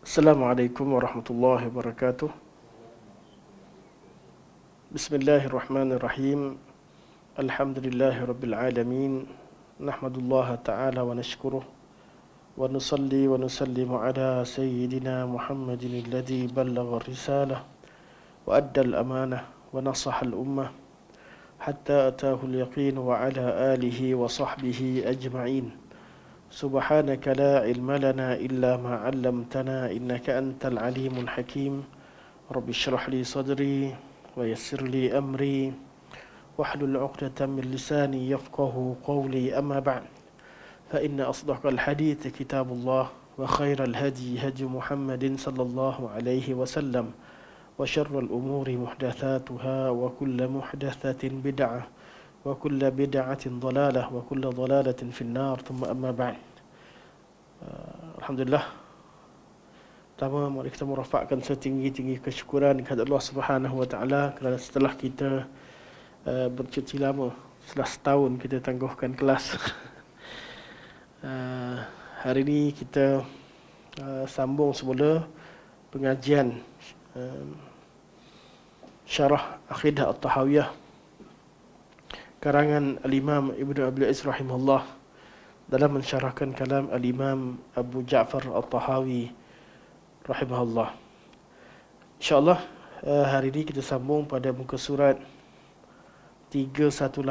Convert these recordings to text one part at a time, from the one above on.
Assalamualaikum warahmatullahi wabarakatuh. Bismillahirrahmanirrahim. Alhamdulillahi rabbil alamin. Nahmadullah ta'ala wa nashkuruh. Wa nusalli wa nusallimu ala sayyidina Muhammadin alladhi ballagha risalah wa adda al-amanah wa nasaha al-ummah hatta atahu al-yaqin wa ala alihi wa sahbihi ajma'in. سبحانك لا علم لنا إلا ما علمتنا إنك أنت العليم الحكيم رب اشرح لي صدري ويسر لي أمري واحلل عقدة من لساني يفقه قولي أما بعد فإن أصدق الحديث كتاب الله وخير الهدي هدي محمد صلى الله عليه وسلم وشر الأمور محدثاتها وكل محدثة بدعة وكل بدعة ضلالة وكل ضلالة في النار ثم أما بعد. Alhamdulillah, pertama mari kita merafakkan setinggi-tinggi kesyukuran kepada Allah Subhanahu Wa Taala kerana setelah kita bercuti lama, setelah setahun kita tangguhkan kelas. Hari ini kita sambung semula pengajian syarah Aqidah At-Tahawiyah karangan Al-Imam Ibnu Abil Iz rahimahullah dalam mensyarahkan kalam Al-Imam Abu Ja'far At-Tahawi rahimahullah. InsyaAllah hari ini kita sambung pada muka surat 318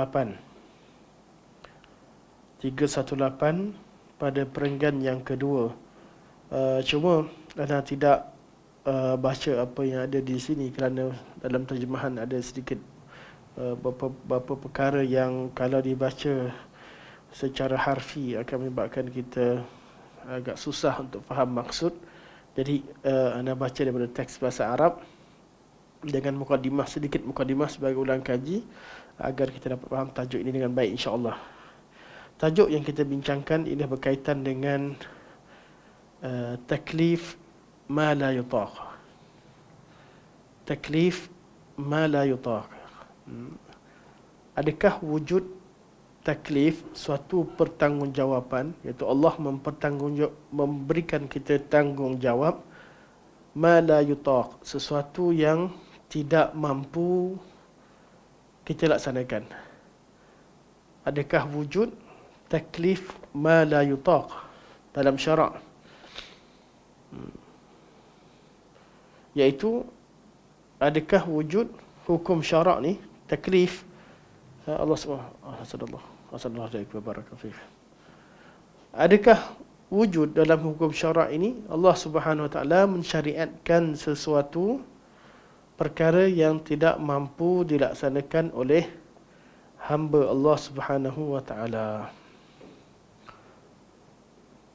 pada perenggan yang kedua. Cuma Ana tidak baca apa yang ada di sini kerana dalam terjemahan ada sedikit beberapa perkara yang kalau dibaca secara harfi akan menyebabkan kita agak susah untuk faham maksud. Jadi Ana baca daripada teks bahasa Arab dengan mukadimah, sedikit mukadimah sebagai ulang kaji agar kita dapat faham tajuk ini dengan baik insya-Allah. Tajuk yang kita bincangkan ini berkaitan dengan taklif ma la yutaq. Taklif ma la yutaq. Adakah wujud taklif, suatu pertanggungjawaban, iaitu Allah memberikan kita tanggungjawab ma la yutaq, sesuatu yang tidak mampu kita laksanakan. Adakah wujud taklif ma la yutaq dalam syarak? Iaitu adakah wujud hukum syarak ni taklif Allah Subhanahu adakah wujud dalam hukum syarak ini Allah Subhanahu Wa Taala mensyariatkan sesuatu perkara yang tidak mampu dilaksanakan oleh hamba Allah Subhanahu Wa Taala.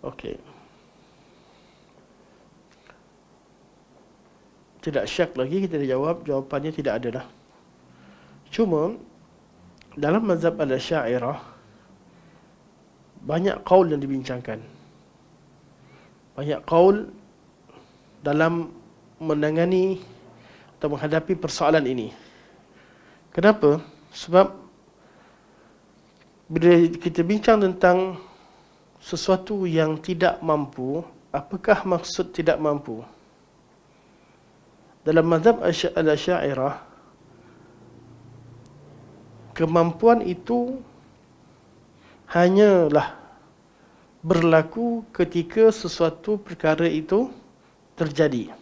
Okey. Tidak syak lagi kita jawab, jawapannya tidak ada dah. Cuma dalam mazhab al-Asy'ariyah banyak qaul yang dibincangkan. Banyak qaul dalam menangani atau menghadapi persoalan ini. Kenapa? Sebab bila kita bincang tentang sesuatu yang tidak mampu, apakah maksud tidak mampu? Dalam mazhab al-Asy'ariyah, kemampuan itu hanyalah berlaku ketika sesuatu perkara itu terjadi.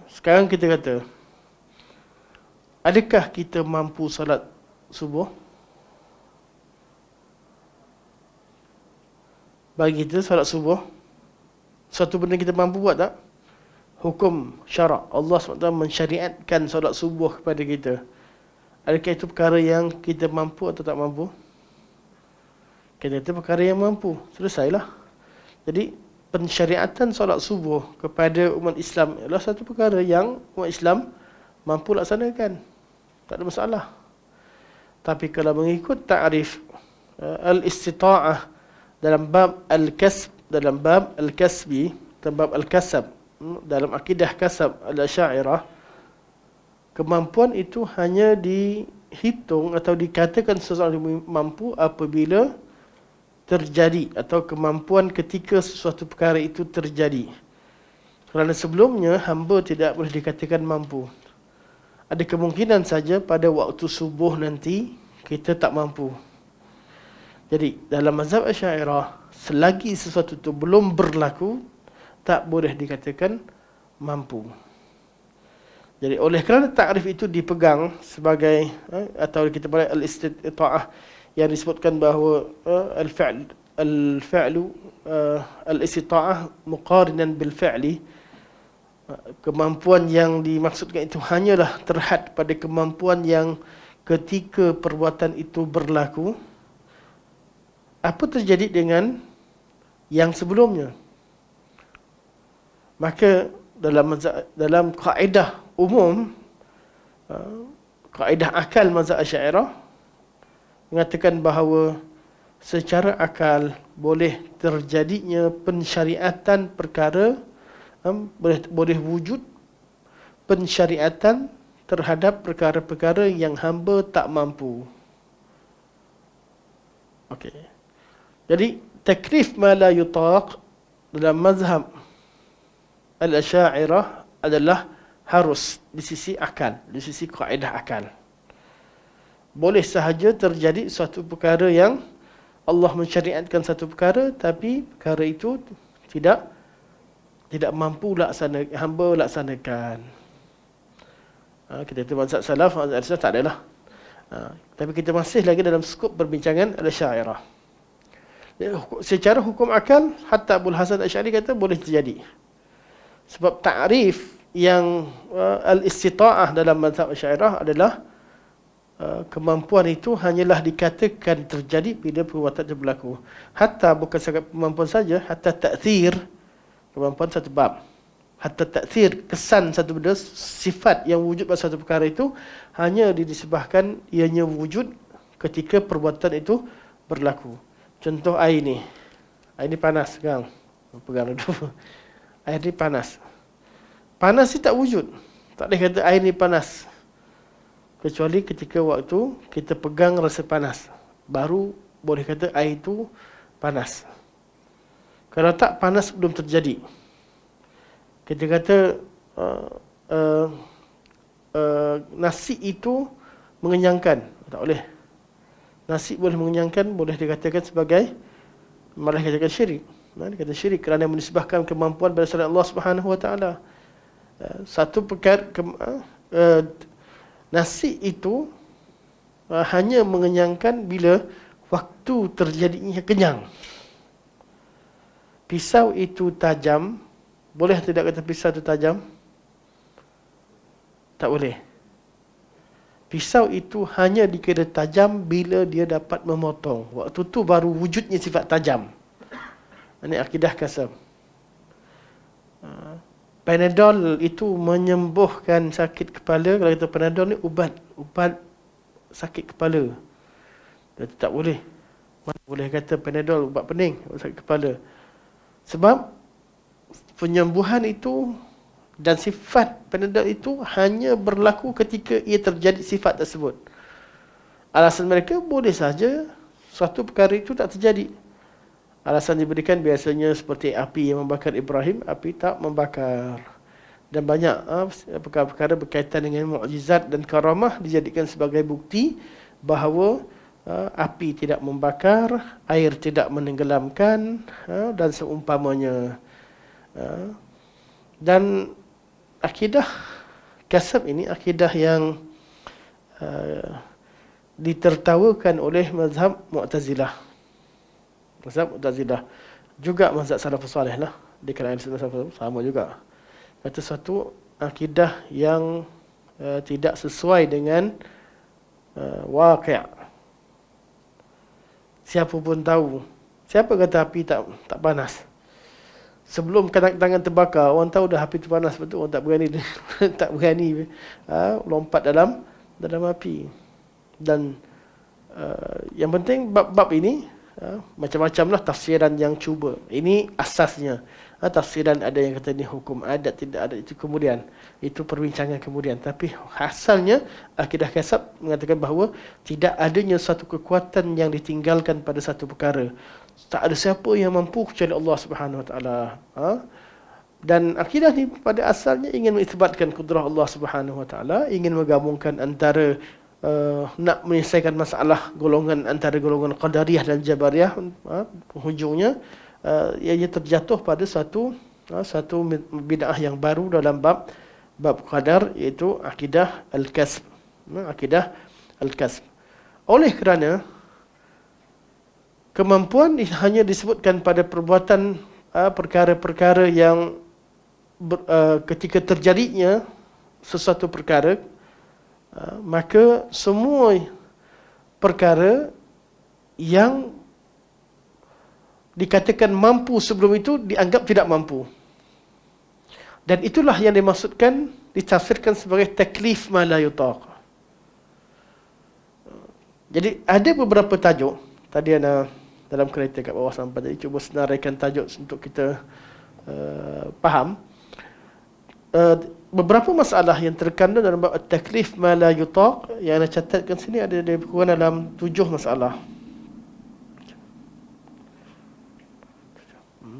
Sekarang kita kata, adakah kita mampu salat subuh? Bagi kita salat subuh satu benda kita mampu buat tak? Hukum syarak, Allah SWT mensyariatkan solat subuh kepada kita. Adakah itu perkara yang kita mampu atau tak mampu? Kita kata perkara yang mampu, selesailah. Jadi pensyariatan solat subuh kepada umat Islam adalah satu perkara yang umat Islam mampu laksanakan, tak ada masalah. Tapi kalau mengikut ta'rif al-istita'ah dalam bab al-kasb, dalam bab al-kasbi, dalam bab al-kasab, dalam akidah kasab al-Asy'ariyah, kemampuan itu hanya dihitung atau dikatakan seseorang mampu apabila terjadi atau kemampuan ketika sesuatu perkara itu terjadi. Kerana sebelumnya hamba tidak boleh dikatakan mampu. Ada kemungkinan saja pada waktu subuh nanti kita tak mampu. Jadi dalam mazhab Asy'ariyah, selagi sesuatu itu belum berlaku, tak boleh dikatakan mampu. Jadi oleh kerana takrif itu dipegang sebagai atau kita panggil al-istita'ah, yang disebutkan bahawa al-fi'lu al-istita'ah muqarinan bil fi'li, kemampuan yang dimaksudkan itu hanyalah terhad pada kemampuan yang ketika perbuatan itu berlaku. Apa terjadi dengan yang sebelumnya? Maka dalam kaedah umum, kaedah akal mazhab Asy'ariyah mengatakan bahawa secara akal boleh terjadinya pensyariatan perkara, boleh wujud pensyariatan terhadap perkara-perkara yang hamba tak mampu. Okey. Jadi takrif ma la yutaq dalam mazhab al-Asy'ariyah adalah harus di sisi akal, di sisi kaedah akal. Boleh sahaja terjadi suatu perkara yang Allah mensyariatkan satu perkara, tapi perkara itu tidak mampu hamba laksanakan. Kita kata mazhab salaf, mazhab al-salaf tak adalah. Tapi kita masih lagi dalam skop perbincangan al-Asy'ariyah. Secara hukum akal, hatta Abul Hasan Asy'ari kata boleh terjadi. Sebab ta'rif yang al-istita'ah dalam mazhab Asy'ariyah adalah kemampuan itu hanyalah dikatakan terjadi bila perbuatan itu berlaku. Hatta bukan sekadar kemampuan saja, hatta ta'thir, kemampuan satu bab. Hatta ta'thir, kesan satu benda, sifat yang wujud pada satu perkara itu hanya disebabkan ianya wujud ketika perbuatan itu berlaku. Contoh air ni. Air ni panas sekarang. Pegang dulu. Air ni panas. Panas ni tak wujud. Tak boleh kata air ni panas. Kecuali ketika waktu kita pegang rasa panas. Baru boleh kata air itu panas. Kalau tak, panas belum terjadi. Kita kata nasi itu mengenyangkan. Tak boleh. Nasi boleh mengenyangkan, boleh dikatakan sebagai, malah dikatakan syirik. Dikatakan syirik kerana menisbahkan kemampuan pada selain Allah Subhanahu Wa Taala. Satu perkara nasi itu hanya mengenyangkan bila waktu terjadinya kenyang. Pisau itu tajam, boleh tidak kata pisau itu tajam? Tak boleh. Pisau itu hanya dikira tajam bila dia dapat memotong. Waktu tu baru wujudnya sifat tajam. Ini akidah Kasam. Panadol itu menyembuhkan sakit kepala. Kalau kita Panadol ni ubat sakit kepala. Dia tak boleh. Mana boleh kata Panadol ubat pening, ubat sakit kepala. Sebab penyembuhan itu dan sifat Panadol itu hanya berlaku ketika ia terjadi sifat tersebut. Alasan mereka boleh saja suatu perkara itu tak terjadi. Alasan diberikan biasanya seperti api yang membakar Ibrahim, api tak membakar. Dan banyak perkara-perkara berkaitan dengan mukjizat dan karamah dijadikan sebagai bukti bahawa api tidak membakar, air tidak menenggelamkan, dan seumpamanya. Dan akidah Kasab ini akidah yang ditertawakan oleh mazhab Mu'tazilah. Mazhab Mu'tazilah juga mazhab Salafus Salih lah. Di kalangan Salafus sama juga. Kata satu akidah yang tidak sesuai dengan waqi'. Siapa pun tahu. Siapa kata api tak panas? Sebelum tangan terbakar, orang tahu dah api itu panas, betul? Orang tak berani lompat dalam api. Dan yang penting bab ini macam-macamlah tafsiran yang cuba. Ini asasnya. Tafsiran ada yang kata ini hukum adat, tidak ada, itu kemudian. Itu perbincangan kemudian. Tapi asalnya akidah Kasab mengatakan bahawa tidak adanya satu kekuatan yang ditinggalkan pada satu perkara. Tak ada siapa yang mampu kecuali Allah Subhanahu Wa Taala. Dan akidah ni pada asalnya ingin mengisbatkan kudrah Allah Subhanahu Wa Taala, ingin menggabungkan antara nak menyelesaikan masalah golongan antara golongan Qadariyah dan Jabariyah. Hujungnya ia terjatuh pada satu bid'ah yang baru dalam bab qadar, iaitu akidah al-kasb. Akidah al-kasb. Oleh kerana kemampuan hanya disebutkan pada perbuatan perkara-perkara yang ketika terjadinya sesuatu perkara, maka semua perkara yang dikatakan mampu sebelum itu dianggap tidak mampu. Dan itulah yang dimaksudkan, ditafsirkan sebagai taklif ma la yutaq. Jadi ada beberapa tajuk. Tadi ana dalam kereta kat bawah sampai tadi cuba senaraikan tajuk untuk kita faham. Beberapa masalah yang terkandung dalam bab taklif ma la yutaq yang ana catatkan sini ada kurang dalam 7 masalah.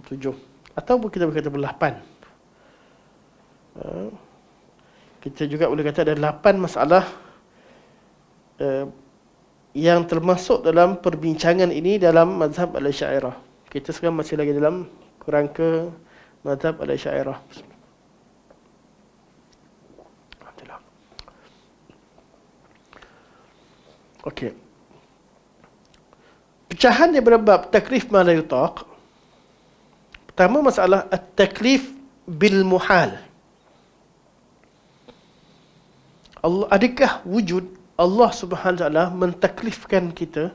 7 atau kita berkata 8. Kita juga boleh kata ada 8 masalah yang termasuk dalam perbincangan ini dalam mazhab al-Asy'ariyah. Kita sekarang masih lagi dalam kerangka mazhab al-Asy'ariyah. Okey. Pecahan daripada bab taklif ma la yutaq. Pertama masalah at-taklif bil muhal. Adakah wujud Allah Subhanahu Wa Taala mentaklifkan kita,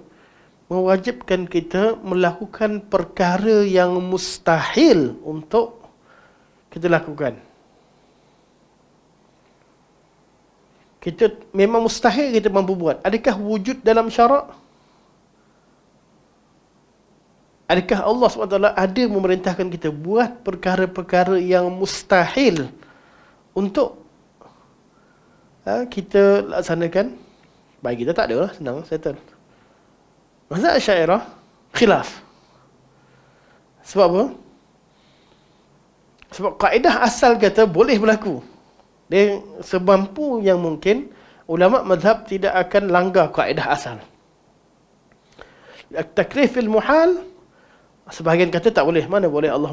mewajibkan kita melakukan perkara yang mustahil untuk kita lakukan? Kita memang mustahil kita mampu buat. Adakah wujud dalam syarak? Adakah Allah SWT ada memerintahkan kita buat perkara-perkara yang mustahil untuk kita laksanakan? Bagi kita tak ada lah, senang, settle. Mazhab Asy'ariyah khilaf. Sebab apa? Sebab kaedah asal kata boleh berlaku. Dia semampu yang mungkin, ulama mazhab tidak akan langgar kaedah asal. Taklifil muhal, sebahagian kata tak boleh. Mana boleh Allah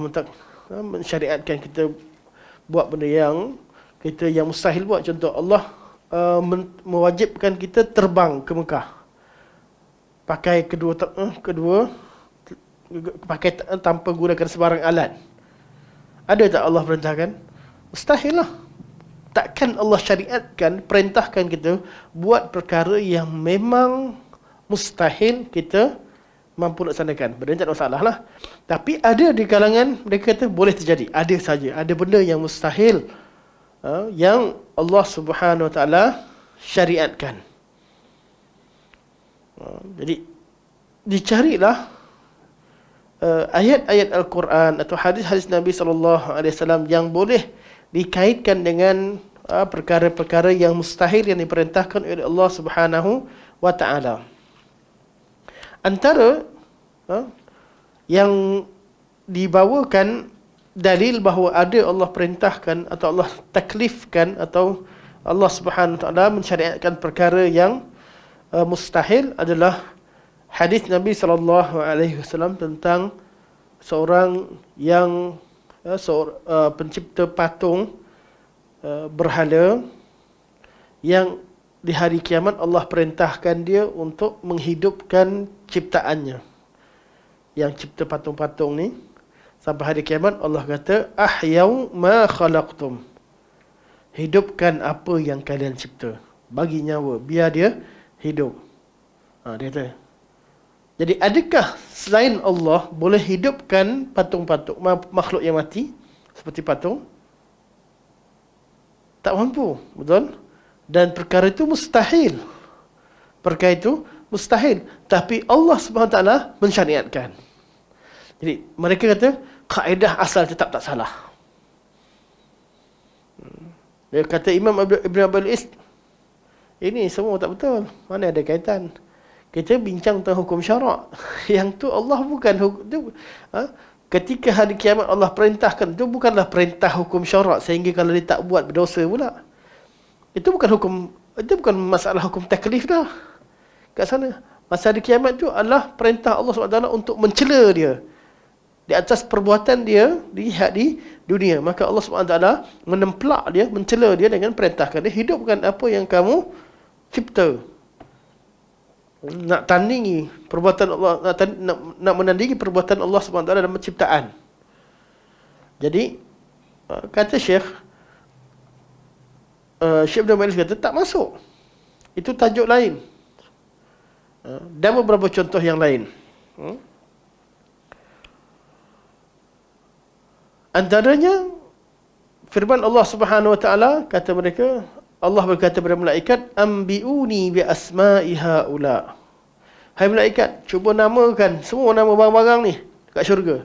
mensyariatkan kita buat benda yang kita yang mustahil buat. Contoh Allah mewajibkan kita terbang ke Mekah. Pakai kedua pakai tanpa gunakan sebarang alat. Ada tak Allah perintahkan? Mustahil lah. Takkan Allah syariatkan, perintahkan kita buat perkara yang memang mustahil kita mampu laksanakan. Benda tak ada masalah lah. Tapi ada di kalangan mereka kata boleh terjadi. Ada saja. Ada benda yang mustahil yang Allah Subhanahu Wa Taala syariatkan. Jadi dicarilah ayat-ayat Al-Quran atau hadis-hadis Nabi SAW yang boleh dikaitkan dengan perkara-perkara yang mustahil yang diperintahkan oleh Allah Subhanahu Wa Taala. Antara yang dibawakan dalil bahawa ada Allah perintahkan atau Allah taklifkan atau Allah Subhanahu Wa Taala mensyariatkan perkara yang mustahil adalah hadis Nabi SAW tentang seorang yang pencipta patung berhala yang di hari kiamat Allah perintahkan dia untuk menghidupkan ciptaannya. Yang cipta patung-patung ni sampai hari kiamat Allah kata ahyau ma khalaqtum. Hidupkan apa yang kalian cipta. Bagi nyawa, biar dia hidup. Dia kata. Jadi adakah selain Allah boleh hidupkan patung-patung, makhluk yang mati seperti patung? Tak mampu, betul? Dan perkara itu mustahil. Perkara itu mustahil. Tapi Allah SWT mensyariatkan. Jadi mereka kata kaedah asal tetap tak salah. Dia kata Imam Ibn Abil Is, ini semua tak betul. Mana ada kaitan? Kita bincang tentang hukum syarak. Yang tu Allah bukan ketika hari kiamat Allah perintahkan, itu bukanlah perintah hukum syarak sehingga kalau dia tak buat berdosa pula. Itu bukan masalah hukum taklif dah. Kat sana. Masa hari kiamat tu adalah perintah Allah SWT untuk mencela dia di atas perbuatan dia dilihat di dunia. Maka Allah SWT menemplak dia, mencela dia dengan perintahkan dia hidupkan apa yang kamu cipta. Nak tandingi perbuatan Allah, nak menandingi perbuatan Allah SWT dalam penciptaan. Jadi kata Syekh Ibn Baz kata tak masuk. Itu tajuk lain. Dan beberapa contoh yang lain. Antaranya firman Allah Subhanahu wa taala, kata mereka, Allah berkata kepada malaikat, ambiuni bi asma'i haula. Hai malaikat, cuba namakan semua nama barang-barang ni kat syurga.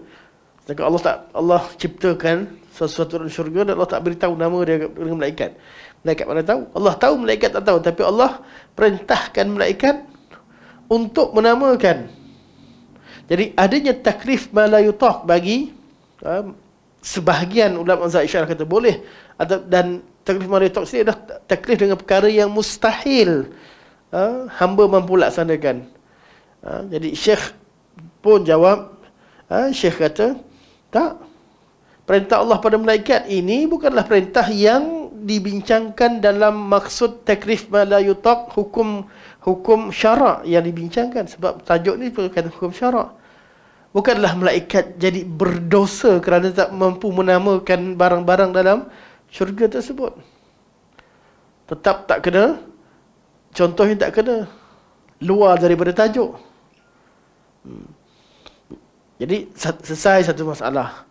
Sedangkan Allah ciptakan sesuatu dalam syurga dan Allah tak beritahu nama dia dengan malaikat. Malaikat mana tahu? Allah tahu, malaikat tak tahu. Tapi Allah perintahkan malaikat untuk menamakan. Jadi adanya taklif ma la yutaq bagi sebahagian ulama mazhab Syiah kata boleh, dan taklif ma la yutaq sini adalah taklif dengan perkara yang mustahil hamba mampu laksanakan. Jadi Syekh pun jawab, Syekh kata tak, perintah Allah pada malaikat ini bukanlah perintah yang dibincangkan dalam maksud taklif ma la yutaq, hukum syarak yang dibincangkan. Sebab tajuk ni berkaitan hukum syarak. Bukanlah malaikat jadi berdosa kerana tak mampu menamakan barang-barang dalam syurga tersebut. Tetap tak kena, contohnya tak kena, luar daripada tajuk. Jadi selesai satu masalah.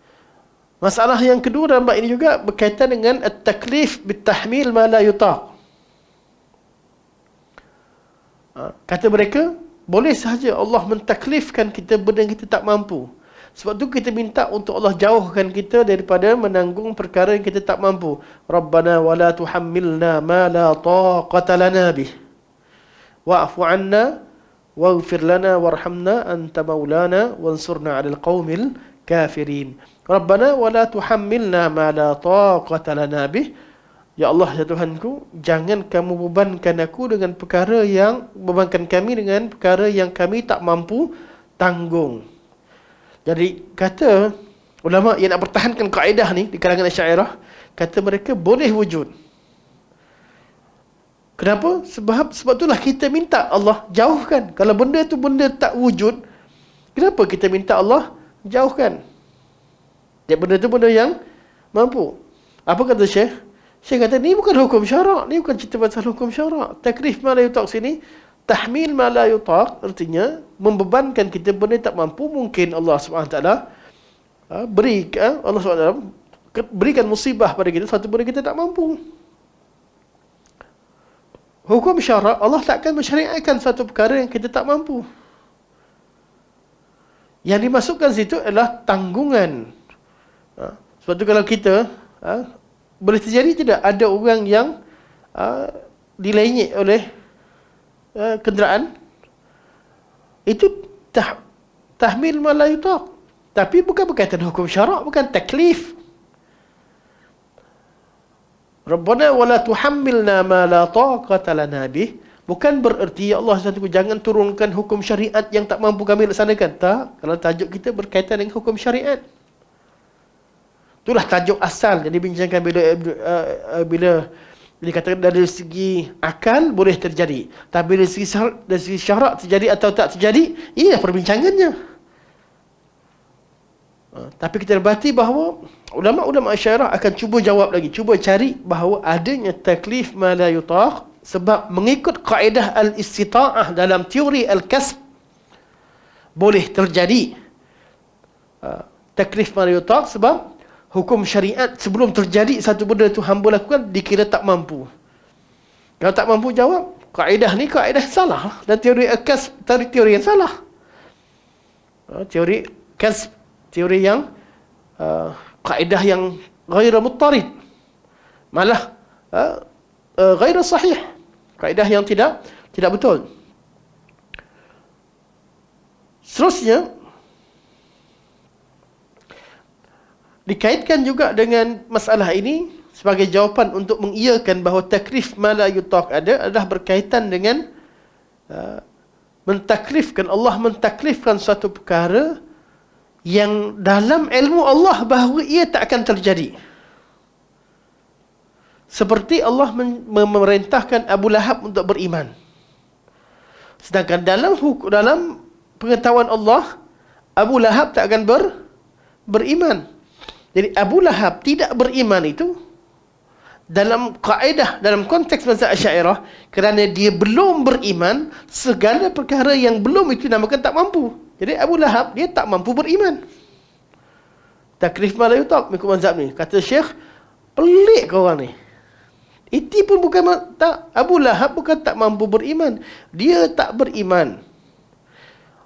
Masalah yang kedua dalam bab ini juga berkaitan dengan at-taklif bitahmil ma la yutaq. Kata mereka, boleh sahaja Allah mentaklifkan kita benda yang kita tak mampu. Sebab tu kita minta untuk Allah jauhkan kita daripada menanggung perkara yang kita tak mampu. Rabbana wala tuhammilna ma la taqata lana bih. Wa'fu 'anna waghfir lana warhamna anta maulana wansurna 'alal qaumil kafirin. Rabbana wala tuhammilna ma la taqata lana bih. Ya Allah, ya Tuhanku, jangan kamu bebankan aku dengan perkara yang, bebankan kami dengan perkara yang kami tak mampu tanggung. Jadi kata ulama yang nak pertahankan kaedah ni di kalangan Asy'ariyah, kata mereka boleh wujud. Kenapa? Sebab itulah kita minta Allah jauhkan. Kalau benda tu benda tak wujud, kenapa kita minta Allah jauhkan? Dia benda tu benda yang mampu. Apa kata Syekh? Syekh kata, ni bukan hukum syarak. Ni bukan cerita pasal hukum syarak. Taklif ma la yutaq sini, tahmil ma la yutaq, artinya membebankan kita benda tak mampu. Mungkin Allah SWT Allah SWT berikan musibah pada kita, satu benda kita tak mampu. Hukum syarak, Allah takkan mensyariatkan satu perkara yang kita tak mampu. Yang dimasukkan situ adalah tanggungan. Sebab tu kalau kita boleh terjadi tidak ada orang yang dilenyek oleh kenderaan, itu tahmil ma la yutaq, tapi bukan berkaitan hukum syarak, bukan taklif. Rabbana wala tuhammilna ma la taqata lana bih, bukan bererti ya Allah jangan turunkan hukum syariat yang tak mampu kami laksanakan. Tak, kalau tajuk kita berkaitan dengan hukum syariat, itulah tajuk asal yang dibincangkan bila dikatakan dari segi akal boleh terjadi. Tapi dari segi syarak terjadi atau tak terjadi, ini adalah perbincangannya. Tapi kita dapati bahawa ulama-ulama Asy'ariyah akan cuba jawab lagi, cuba cari bahawa adanya taklif ma la yutaq sebab mengikut kaedah al-istita'ah dalam teori al-kasb boleh terjadi taklif ma la yutaq sebab hukum syariat sebelum terjadi satu benda tu hamba lakukan dikira tak mampu. Kalau tak mampu jawab, kaedah ni kaedah salah dan teori al-kasb teori yang salah. Teori kasb, teori yang kaedah yang ghaira muttarid, malah ghaira sahih, kaedah yang tidak betul. Seterusnya, dikaitkan juga dengan masalah ini sebagai jawapan untuk mengiyakan bahawa takrif ma la yutaq adalah berkaitan dengan mentakrifkan, Allah mentakrifkan suatu perkara yang dalam ilmu Allah bahawa ia tak akan terjadi. Seperti Allah memerintahkan Abu Lahab untuk beriman. Sedangkan dalam pengetahuan Allah, Abu Lahab tak akan beriman. Jadi Abu Lahab tidak beriman itu dalam kaedah, dalam konteks mazhab Asy'ariyah, kerana dia belum beriman, segala perkara yang belum itu namakan tak mampu. Jadi Abu Lahab dia tak mampu beriman. Takrif ma la yutaq mengikut mazhab ni. Kata Syekh, pelik kau orang ni. Itu pun bukan tak, Abu Lahab bukan tak mampu beriman, dia tak beriman.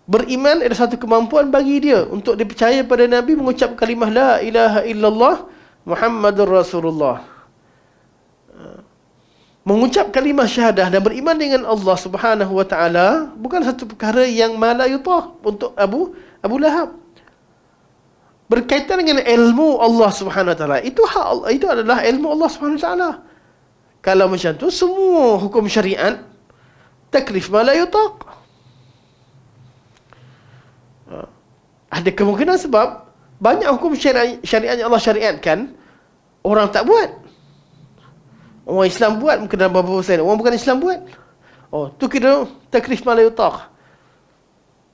Beriman adalah satu kemampuan bagi dia untuk dipercaya pada Nabi mengucap kalimah la ilaha illallah Muhammadur Rasulullah. Mengucap kalimah syahadah dan beriman dengan Allah Subhanahu wa taala bukan satu perkara yang ma la yutaq untuk Abu Lahab. Berkaitan dengan ilmu Allah Subhanahu wa taala, itu hak Allah, itu adalah ilmu Allah Subhanahu wa taala. Kalau macam tu, semua hukum syariat takrif ma la yutaq. Ada kemungkinan sebab banyak hukum syariat yang Allah syariatkan orang tak buat. Orang Islam buat mungkin dalam beberapa persen, orang bukan Islam buat. Oh, tu kira takrif ma la yutaq.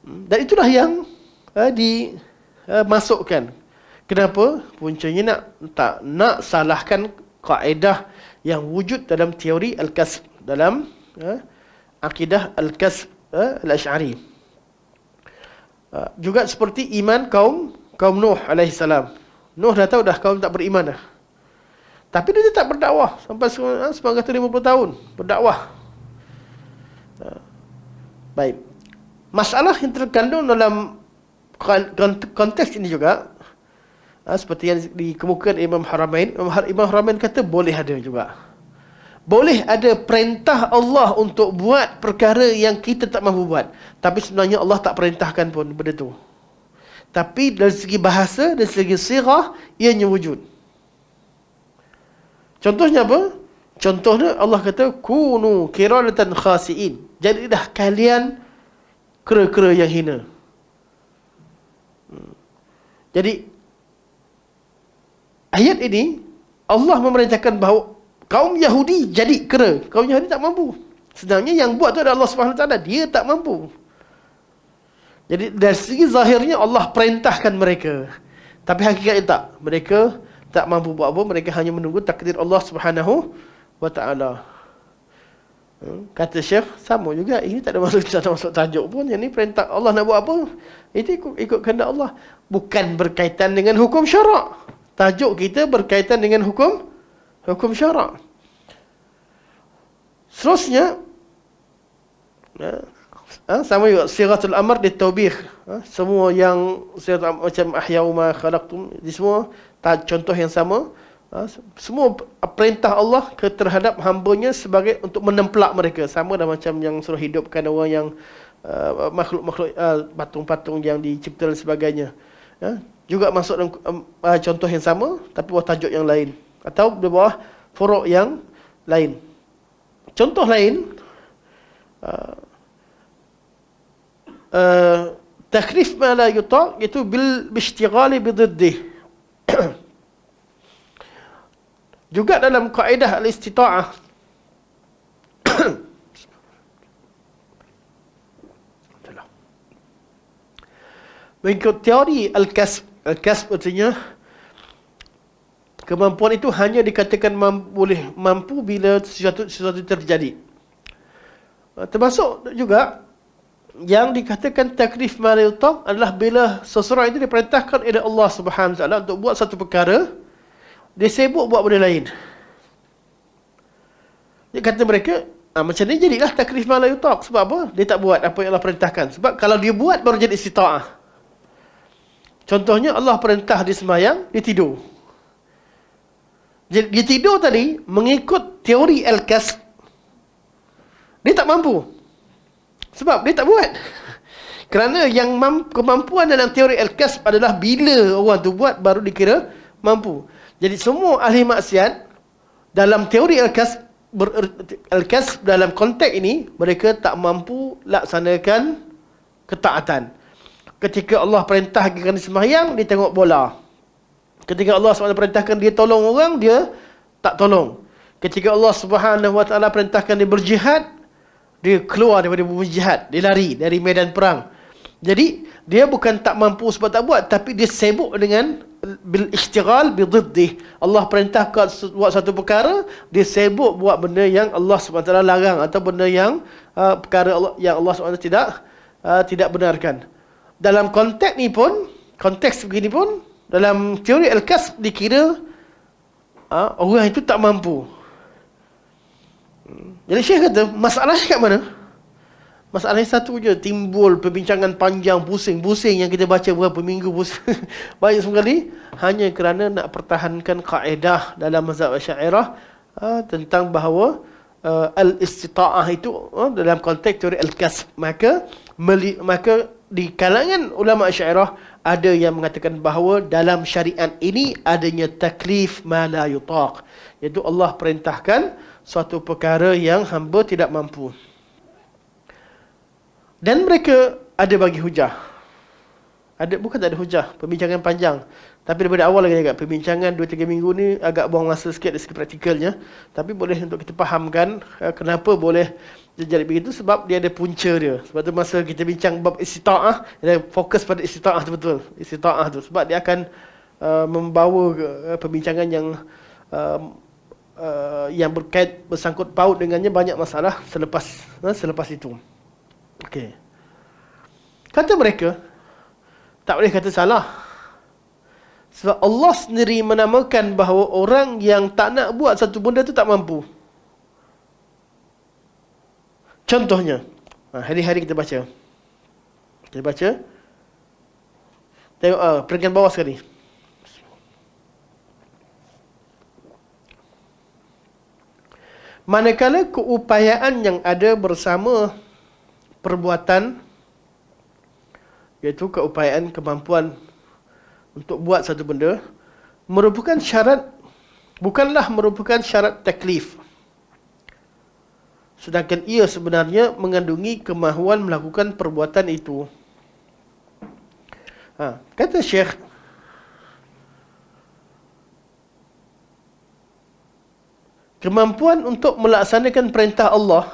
Dan itulah yang dimasukkan. Kenapa? Puncanya nak salahkan kaedah yang wujud dalam teori al-kasb, dalam akidah al-kasb al-Asy'ari. Juga seperti iman kaum Nuh alaihi salam. Nuh dah tahu dah kaum tak beriman dah. Tapi dia tetap berdakwah sampai 950 tahun berdakwah. Baik. Masalah yang terkandung dalam konteks ini juga seperti yang dikemukakan Imam Haramain. Imam Haramain kata boleh ada juga. Boleh ada perintah Allah untuk buat perkara yang kita tak mampu buat. Tapi sebenarnya Allah tak perintahkan pun benda tu. Tapi dari segi bahasa, dari segi sirah, ianya wujud. Contohnya apa? Contohnya Allah kata, kunu kiradatan khasi'in. Jadilah kalian kera-kera yang hina. Jadi, ayat ini, Allah memerintahkan bahawa kaum Yahudi jadi kera. Kaum Yahudi tak mampu. Sebenarnya yang buat tu adalah Allah Subhanahu Wa Taala. Dia tak mampu. Jadi dari segi zahirnya Allah perintahkan mereka. Tapi hakikatnya tak. Mereka tak mampu buat apa. Mereka hanya menunggu takdir Allah Subhanahu Wa Taala. Kata Syekh, sama juga. Ini tak ada masuk tajuk pun. Yang ni perintah Allah nak buat apa. Itu ikut kehendak Allah. Bukan berkaitan dengan hukum syarak. Tajuk kita berkaitan dengan hukum syarak. Seterusnya, sama juga siratul amr ditawbih. Semua yang macam ahya'u ma khalaqtum, di semua contoh yang sama. Semua perintah Allah terhadap hamba-Nya sebagai untuk menemplak mereka. Sama dah macam yang suruh hidupkan orang yang makhluk-makhluk patung-patung yang dicipta dan sebagainya. Juga masuk dalam contoh yang sama tapi bawah tajuk yang lain atau di bawah furuk yang lain. Contoh lain, takrif ma la yutaq itu bishtighali bididdih. Juga dalam kaedah al-istita'ah, mengikut teori al-kasb. Al-kasb artinya kemampuan itu hanya dikatakan boleh mampu bila sesuatu terjadi. Termasuk juga yang dikatakan takrif ma la yutaq adalah bila seseorang itu diperintahkan oleh Allah Subhanahu Wa Taala untuk buat satu perkara, dia sibuk buat benda lain. Dia kata mereka, macam ni jadilah takrif ma la yutaq. Sebab apa? Dia tak buat apa yang Allah perintahkan. Sebab kalau dia buat baru jadi istita'ah. Contohnya Allah perintah dia sembahyang, dia tidur. Dia tidur tadi mengikut teori al-kasb. Dia tak mampu. Sebab dia tak buat. Kerana yang kemampuan dalam teori al-kasb adalah bila orang tu buat baru dikira mampu. Jadi semua ahli maksiat dalam teori al-kasb dalam konteks ini mereka tak mampu laksanakan ketaatan. Ketika Allah perintahkan dia sembahyang, dia tengok bola. Ketika Allah SWT perintahkan dia tolong orang, dia tak tolong. Ketika Allah SWT perintahkan dia berjihad, dia keluar daripada berjihad, dia lari dari medan perang. Jadi dia bukan tak mampu sebab tak buat, tapi dia sibuk dengan bil ishtighal bi diddih. Allah perintahkan buat satu perkara, dia sibuk buat benda yang Allah SWT larang, atau benda yang perkara yang Allah SWT tidak benarkan. Dalam konteks ni pun, konteks begini pun, dalam teori al-kasb dikira orang itu tak mampu. Jadi Syekh kata, masalahnya kat mana? Masalahnya satu je, timbul perbincangan panjang, pusing-pusing yang kita baca berapa minggu, banyak sekali, hanya kerana nak pertahankan kaedah dalam mazhab Asy'ariyah tentang bahawa al-istita'ah itu dalam konteks teori al-kasb. Maka di kalangan ulama Asy'ariyah ada yang mengatakan bahawa dalam syariat ini adanya taklif ma la yutaq, iaitu Allah perintahkan suatu perkara yang hamba tidak mampu. Dan mereka ada bagi hujah. Bukan tak ada hujah, perbincangan panjang. Tapi daripada awal lagi agak perbincangan 2-3 minggu ni agak buang masa sikit dari segi praktikalnya. Tapi boleh untuk kita fahamkan kenapa boleh jadi begitu, sebab dia ada punca dia. Sebab tu masa kita bincang bab istita'ah, dia fokus pada istita'ah tu betul. Istita'ah tu sebab dia akan membawa perbincangan yang berkait bersangkut paut dengannya banyak masalah selepas itu. Okey. Kata mereka, tak boleh kata salah. Sebab Allah sendiri menamakan bahawa orang yang tak nak buat satu benda tu tak mampu. Contohnya, hari-hari kita baca. Kita baca. Tengok peringkat bawah sekali. Manakala keupayaan yang ada bersama perbuatan, iaitu keupayaan, kemampuan untuk buat satu benda, bukanlah merupakan syarat taklif. Sedangkan ia sebenarnya mengandungi kemahuan melakukan perbuatan itu. Kata Syekh, kemampuan untuk melaksanakan perintah Allah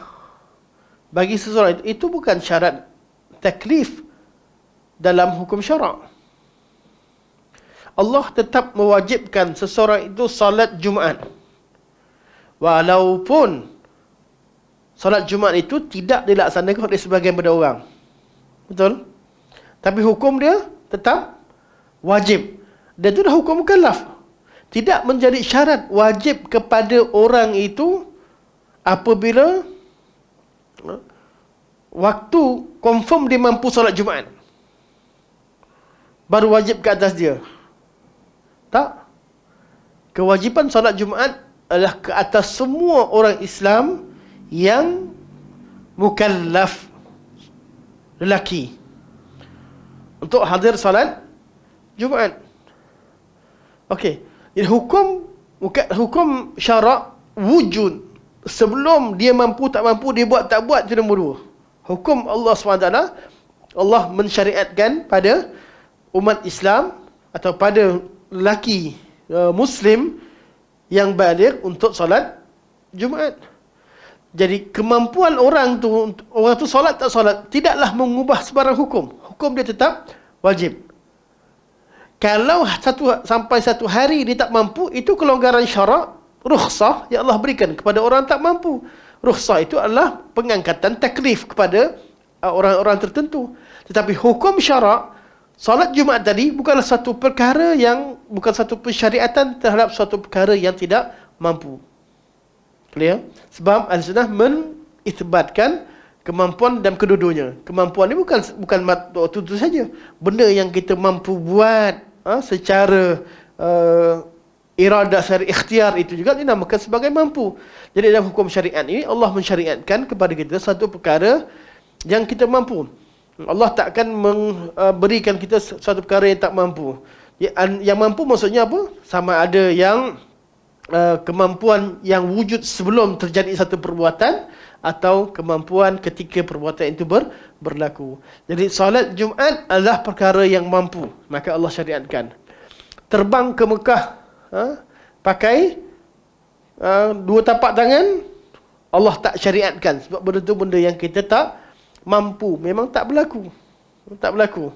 bagi seseorang itu bukan syarat taklif dalam hukum syarak. Allah tetap mewajibkan seseorang itu salat Jumaat, walaupun salat Jumaat itu tidak dilaksanakan oleh sebahagian pada orang. Betul? Tapi hukum dia tetap wajib. Dan itu dah hukum mukallaf. Tidak menjadi syarat wajib kepada orang itu apabila waktu confirm dia mampu solat Jumaat, baru wajib ke atas dia. Tak. Kewajipan solat Jumaat adalah ke atas semua orang Islam yang mukallaf, lelaki, untuk hadir solat Jumaat. Okey. Jadi hukum syarak wujud sebelum dia mampu tak mampu, dia buat tak buat, itu nombor 2. Hukum Allah SWT, Allah mensyariatkan pada umat Islam atau pada lelaki Muslim yang baligh untuk solat Jumaat. Jadi kemampuan orang tu solat tak solat tidaklah mengubah sebarang hukum. Hukum dia tetap wajib. Kalau sampai satu hari dia tak mampu, itu kelonggaran syarak, rukhsah yang Allah berikan kepada orang tak mampu. Rukhsah itu adalah pengangkatan taklif kepada orang-orang tertentu. Tetapi hukum syarak, salat Jumaat tadi bukanlah satu perkara bukan satu pensyariatan terhadap suatu perkara yang tidak mampu. Clear? Sebab Al-Sunnah menithbatkan kemampuan dan kedua-duanya. Kemampuan ni bukan waktu itu saja. Benda yang kita mampu buat secara iradah, secara ikhtiar, itu juga dinamakan sebagai mampu. Jadi dalam hukum syariat ini Allah mensyariatkan kepada kita satu perkara yang kita mampu. Allah tak akan memberikan kita satu perkara yang tak mampu. Yang mampu maksudnya apa? Sama ada yang kemampuan yang wujud sebelum terjadi satu perbuatan atau kemampuan ketika perbuatan itu berlaku. Jadi solat Jumaat adalah perkara yang mampu, maka Allah syariatkan. Terbang ke Mekah pakai dua tapak tangan, Allah tak syariatkan sebab benda tu benda yang kita tak mampu, memang tak berlaku. Tak berlaku.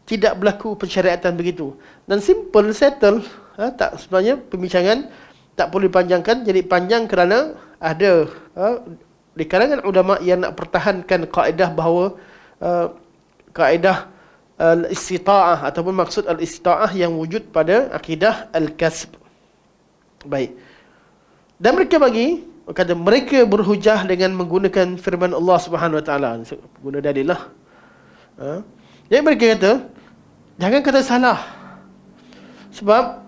Tidak berlaku pensyariatan begitu. Dan simple, settle. Tak, sebenarnya pembincangan tak perlu dipanjangkan, jadi panjang kerana ada di kalangan ulama yang nak pertahankan kaedah bahawa kaedah al-istita'ah ataupun maksud al-istita'ah yang wujud pada akidah al-kasb. Baik. Dan mereka berhujah dengan menggunakan firman Allah Subhanahu Wa Taala. Guna dalil lah. Jadi mereka kata, jangan kata salah. Sebab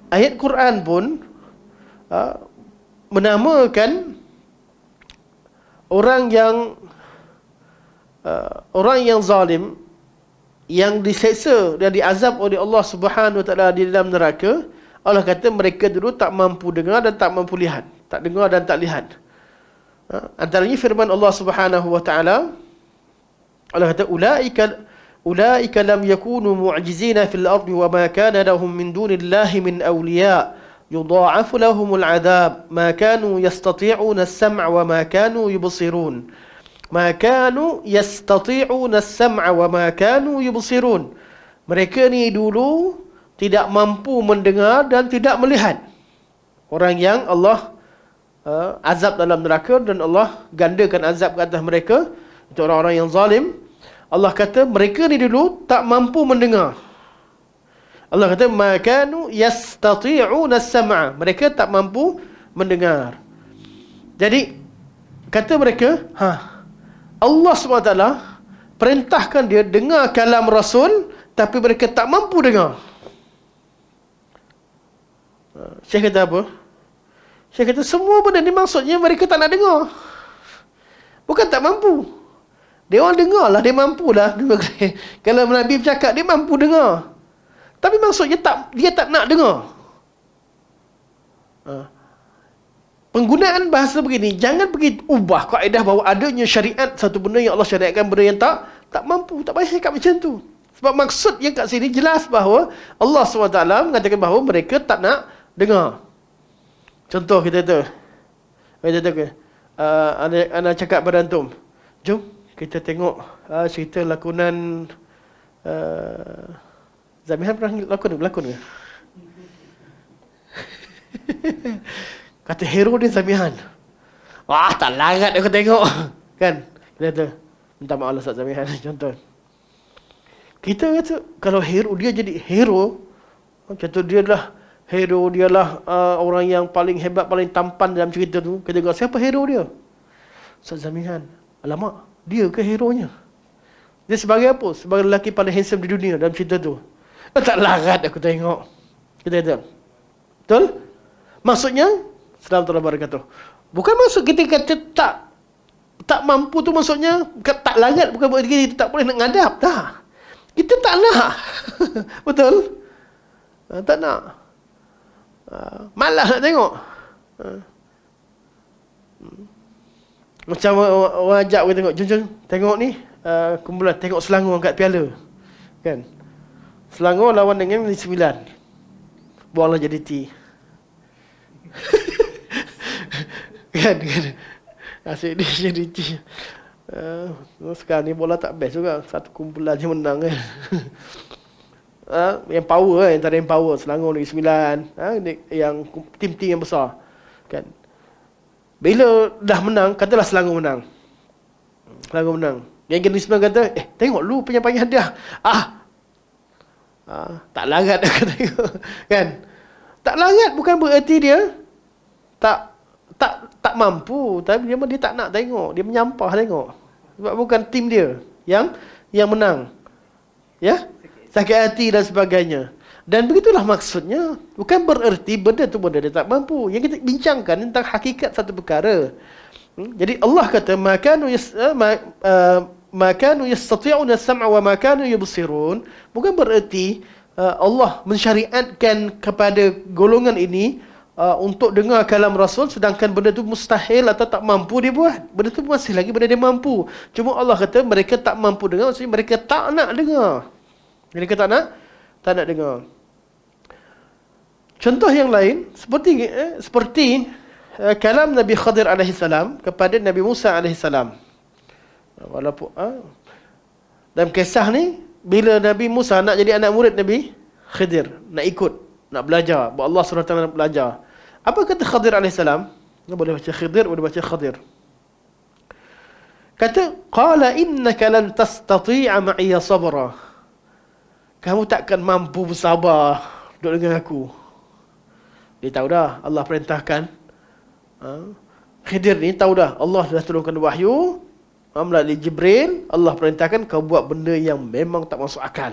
ayat Quran pun menamakan orang yang zalim, yang diseksa dan diazab oleh Allah Subhanahu Wa Taala di dalam neraka. Allah kata mereka dulu tak mampu dengar dan tak mampu lihat. Tak dengar dan tak lihat. Antaranya firman Allah Subhanahu Wa Taala, Allah kata ulaika lam yakunu mu'jizina fil ardi wa ma kana lahum min dunillahi min awliya yudha'afu lahumul 'adzab ma kanu yastati'una as-sam'a wa ma kanu yubsirun. Ma kanu yastati'una as-sam'a wa ma kanu yubsirun. Mereka ni dulu tidak mampu mendengar dan tidak melihat. Orang yang Allah azab dalam neraka dan Allah gandakan azab ke atas mereka, itu orang-orang yang zalim. Allah kata mereka ni dulu tak mampu mendengar. Allah kata makanu yastati'una as-sam'a, mereka tak mampu mendengar. Jadi kata mereka, Allah SWT perintahkan dia dengar kalam Rasul, tapi mereka tak mampu dengar. Syekh kata apa? Syekh kata semua benda ni maksudnya mereka tak nak dengar. Bukan tak mampu. Dia orang dengar lah, dia mampu lah. Kalau Nabi bercakap, dia mampu dengar. Tapi maksudnya dia tak nak dengar. Penggunaan bahasa begini, jangan pergi ubah kaedah bahawa adanya syariat, satu benda yang Allah syariatkan, benda yang tak mampu. Tak payah cakap macam tu. Sebab maksud yang kat sini jelas bahawa Allah SWT mengatakan bahawa mereka tak nak dengar. Contoh kita tu. Ana cakap pada antum, jom kita tengok cerita lakonan Zamihan pernah lakon ke? Kata hero dia Zamihan. Wah, tak larat aku tengok. Kan? Kita kata, minta maaf lah Ustaz Zamihan. Contoh. Kita kata, kalau hero dia jadi hero, contoh dia lah hero, dia lah orang yang paling hebat, paling tampan dalam cerita tu. Kita kata, siapa hero dia? Ustaz Zamihan. Alamak, dia ke hero-nya? Dia sebagai apa? Sebagai lelaki paling handsome di dunia dalam cerita tu. Tak larat aku tengok. Kita kata, betul? Maksudnya, Assalamualaikum warahmatullahi wabarakatuh. Bukan maksud kita kata tak mampu tu maksudnya tak larat, bukan berarti kita tak boleh nak ngadap. Tak. Kita tak nak. Betul? Tak nak. Malas nak tengok. Macam orang ajak kita tengok, jom tengok ni, kumpulan tengok Selangor angkat piala. Kan? Selangor lawan dengan Negeri Sembilan. Buanglah jadi T. kan. Asyik dia jadi T. Sekarang ni bola tak best juga. Satu kumpulan je menang kan. Yang power kan, antara yang power Selangor Negeri Sembilan, yang tim-tim yang besar. Kan. Bila dah menang, katalah Selangor menang. Selangor menang. Yang Negeri Sembilan kata, tengok lu penyampaian dia. Tak larat aku tengok. Kan? Tak larat bukan bererti dia tak mampu, tapi dia tak nak tengok, dia menyampah tengok. Sebab bukan tim dia yang menang. Ya? Sakit hati dan sebagainya. Dan begitulah maksudnya. Bukan bererti benda tu benda dia tak mampu. Yang kita bincangkan tentang hakikat satu perkara. Jadi Allah kata ma kanu yastati'una sam'a wa ma kanu yubsirun, bukan bererti Allah mensyariatkan kepada golongan ini untuk dengar kalam Rasul, sedangkan benda tu mustahil atau tak mampu dia buat. Benda tu masih lagi benda dia mampu. Cuma Allah kata mereka tak mampu dengar, maksudnya mereka tak nak dengar. Mereka tak nak dengar. Contoh yang lain seperti kalam Nabi Khadir alaihi salam kepada Nabi Musa alaihi salam. Walaupun dalam kisah ni, bila Nabi Musa nak jadi anak murid Nabi Khidir, nak ikut, nak belajar, Allah SWT nak belajar. Apa kata Khadir AS? Boleh baca Khidir, boleh baca Khadir. Kata, qala innaka lan tastati'a ma'iya sabra. Kamu takkan mampu bersabar duduk dengan aku. Dia tahu dah, Allah perintahkan. Khidir ni tahu dah, Allah dah turunkan wahyu, melalui Jibril, Allah perintahkan kau buat benda yang memang tak masuk akal.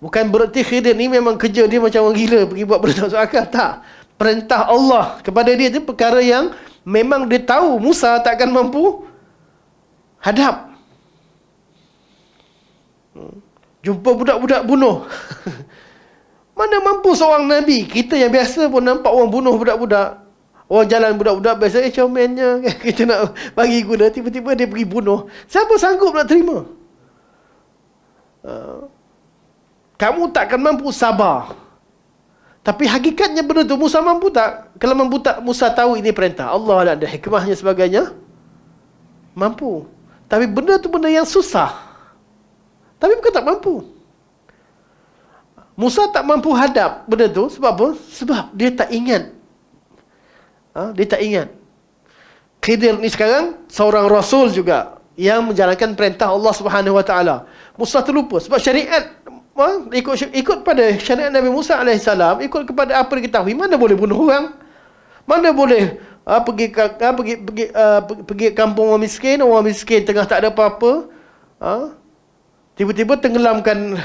Bukan bererti Khidir ni memang kerja dia macam orang gila, pergi buat benda tak masuk akal. Tak. Perintah Allah kepada dia tu perkara yang memang dia tahu Musa takkan mampu hadap. Jumpa budak-budak bunuh. Mana mampu seorang Nabi? Kita yang biasa pun nampak orang bunuh budak-budak. Orang jalan budak-budak biasa, comelnya. Kita nak bagi guna, tiba-tiba dia pergi bunuh. Siapa sanggup nak terima? Kamu takkan mampu sabar. Tapi hakikatnya benda tu Musa mampu tak? Kalau mampu tak, Musa tahu ini perintah Allah, ada hikmahnya sebagainya. Mampu. Tapi benda tu benda yang susah. Tapi bukan tak mampu. Musa tak mampu hadap benda tu sebab apa? Sebab dia tak ingat. Dia tak ingat. Khidir ni sekarang seorang rasul juga yang menjalankan perintah Allah Subhanahu Wa Taala. Musa terlupa sebab syariat ikut pada syariat Nabi Musa alaihissalam, ikut kepada apa diketahui. Mana boleh bunuh orang? Mana boleh pergi kampung orang miskin tengah tak ada apa-apa, tiba-tiba tenggelamkan.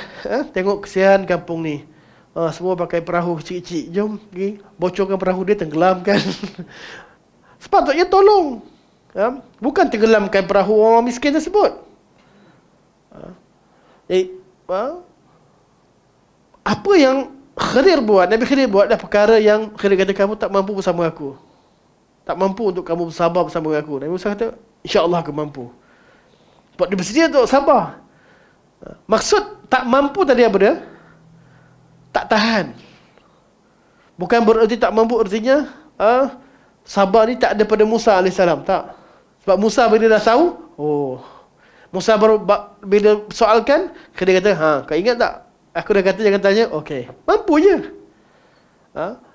Tengok kesian kampung ni. Semua pakai perahu kecil-kecil. Jom pergi bocorkan perahu dia, tenggelamkan. Sepatutnya tolong. Bukan tenggelamkan perahu orang miskin tersebut. Apa yang Khidir buat, Nabi Khidir buat adalah perkara yang Khidir kata, kamu tak mampu bersama aku. Tak mampu untuk kamu bersabar bersama aku. Nabi Musa kata, insya-Allah aku mampu. Sebab dia bersedia untuk sabar. Maksud tak mampu tadi apa dia? Tak tahan. Bukan bererti tak mampu, artinya sabar ni tak ada pada Musa AS. Tak. Sebab Musa bila dah tahu, Musa baru bila soalkan, dia kata, kau ingat tak? Aku dah kata jangan tanya. Okey. Mampu je.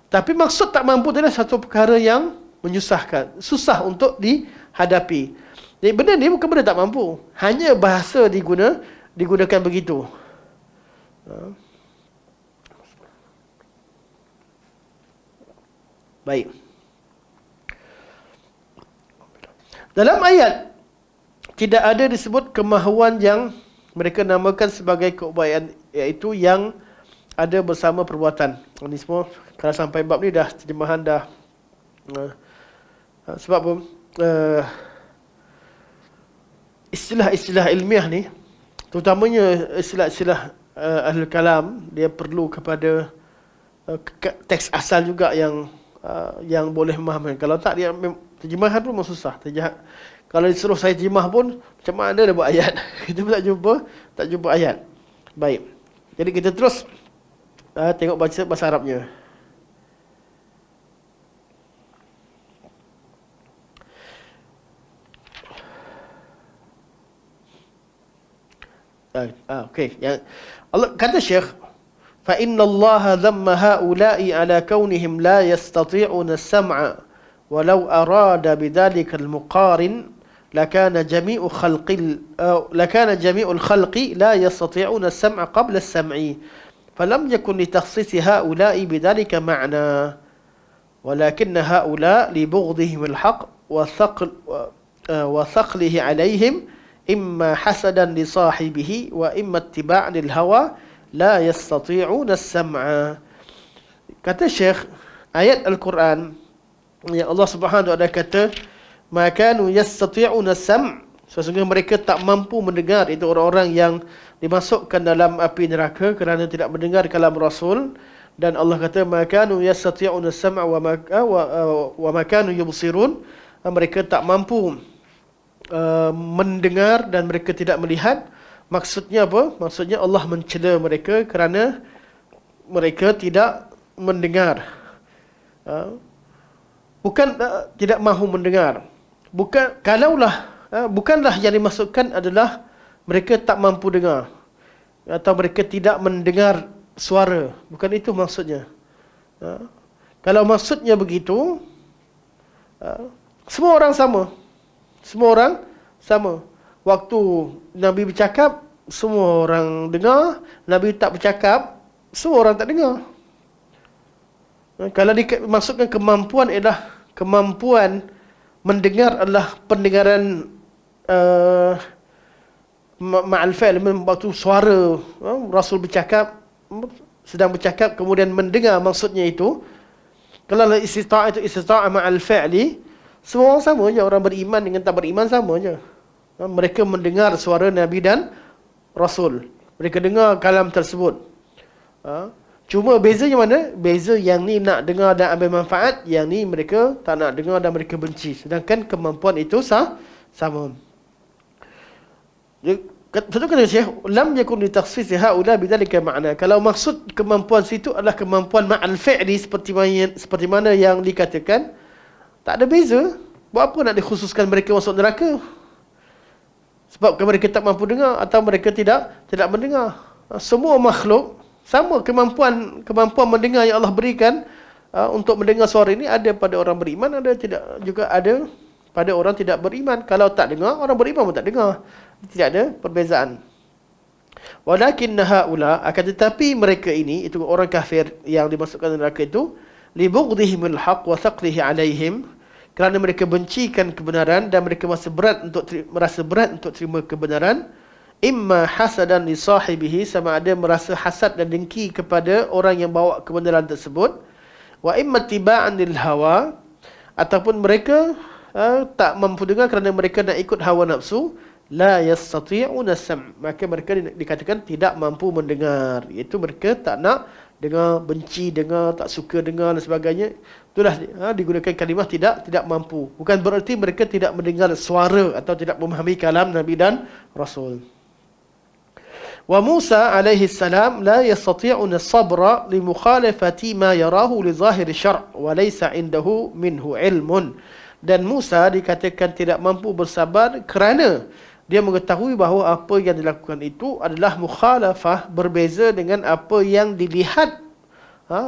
Tapi maksud tak mampu tu adalah satu perkara yang menyusahkan. Susah untuk dihadapi. Jadi benda ni bukan benda tak mampu. Hanya bahasa digunakan begitu. Baik. Dalam ayat tidak ada disebut kemahuan yang mereka namakan sebagai keupayaan, iaitu yang ada bersama perbuatan. Ini semua kalau sampai bab ni dah terjemahan dah. Sebab istilah-istilah ilmiah ni, terutamanya istilah-istilah ahli kalam, dia perlu kepada teks asal juga yang boleh memahami. Kalau tak, dia terjemahan pun memang susah. Kalau disuruh saya terjemah pun, macam mana dia buat ayat? Kita pun tak jumpa ayat. Baik. Jadi kita terus tengok bahasa Arabnya. Okey. Allah kata Syekh, fa inna Allah dhamma haula'i ala kaunihim la yastati'una as-sam'a walau arada bidzalika al-muqarin لكان جميع الخلق لا يستطيعون السمع قبل السمع فلم يكن لتخصيص هؤلاء بذلك معنى ولكن هؤلاء لبغضهم الحق وثقله عليهم إما حسدا لصاحبه وإما اتباع للهوى لا يستطيعون السمع. Kata Syekh, ayat Al-Quran yang Allah Subhanahu wa taala kata ma kanu yastati'una sam', Sesungguhnya mereka tak mampu mendengar. Itu orang-orang yang dimasukkan dalam api neraka kerana tidak mendengar kalam Rasul. Dan Allah kata, ma kanu yastati'una as-sam'a wa ma kanu yubsirun. Mereka tak mampu mendengar dan mereka tidak melihat. Maksudnya apa? Maksudnya Allah mencela mereka kerana mereka tidak mendengar. Bukan tidak mahu mendengar. Bukanlah yang dimaksudkan adalah mereka tak mampu dengar atau mereka tidak mendengar suara. Bukan itu maksudnya. Kalau maksudnya begitu, semua orang sama. Semua orang sama. Waktu Nabi bercakap, semua orang dengar. Nabi tak bercakap, semua orang tak dengar. Kalau dimaksudkan kemampuan adalah kemampuan mendengar adalah pendengaran ma'al fa'il, waktu suara Rasul bercakap, sedang bercakap kemudian mendengar, maksudnya itu. Kalau istita'ah itu istita'ah ma'al fa'li, semua orang sama je, orang beriman dengan tak beriman sama je. Mereka mendengar suara Nabi dan Rasul. Mereka dengar kalam tersebut. Cuma bezanya mana? Beza yang ni nak dengar dan ambil manfaat, yang ni mereka tak nak dengar dan mereka benci. Sedangkan kemampuan itu sama. Betul kata Syekh, lam yakun li takhsis haula bidzalika ma'na. Kalau maksud kemampuan situ adalah kemampuan ma'al fi'li seperti mana yang dikatakan, tak ada beza. Buat apa nak dikhususkan mereka masuk neraka? Sebab mereka tak mampu dengar atau mereka tidak mendengar. Semua makhluk sama kemampuan mendengar yang Allah berikan untuk mendengar suara ini ada pada orang beriman, ada tidak juga ada pada orang tidak beriman. Kalau tak dengar, orang beriman pun tak dengar. Tidak ada perbezaan. Walakinna haula, akan tetapi mereka ini, itu orang kafir yang dimasukkan neraka itu, li bughdihimul haqq wa thaqlihi alaihim, kerana mereka bencikan kebenaran dan mereka merasa berat untuk terima kebenaran. Imma hasadan li sahibihi, sama ada merasa hasad dan dengki kepada orang yang bawa kebenaran tersebut. Wa imma tiba'an lil hawa, ataupun mereka tak mampu dengar kerana mereka nak ikut hawa nafsu. La yastati'una sam', maka mereka dikatakan tidak mampu mendengar, iaitu mereka tak nak dengar, benci dengar, tak suka dengar dan sebagainya. Itulah digunakan kalimah tidak mampu. Bukan bererti mereka tidak mendengar suara atau tidak memahami kalam Nabi dan Rasul. Wa Musa alaihi salam la yastati'una sabra li mukhalafati ma yarahu li zahir syar' wa laysa indahu minhu ilmun. Dan Musa dikatakan tidak mampu bersabar kerana dia mengetahui bahawa apa yang dilakukan itu adalah mukhalafah, berbeza dengan apa yang dilihat,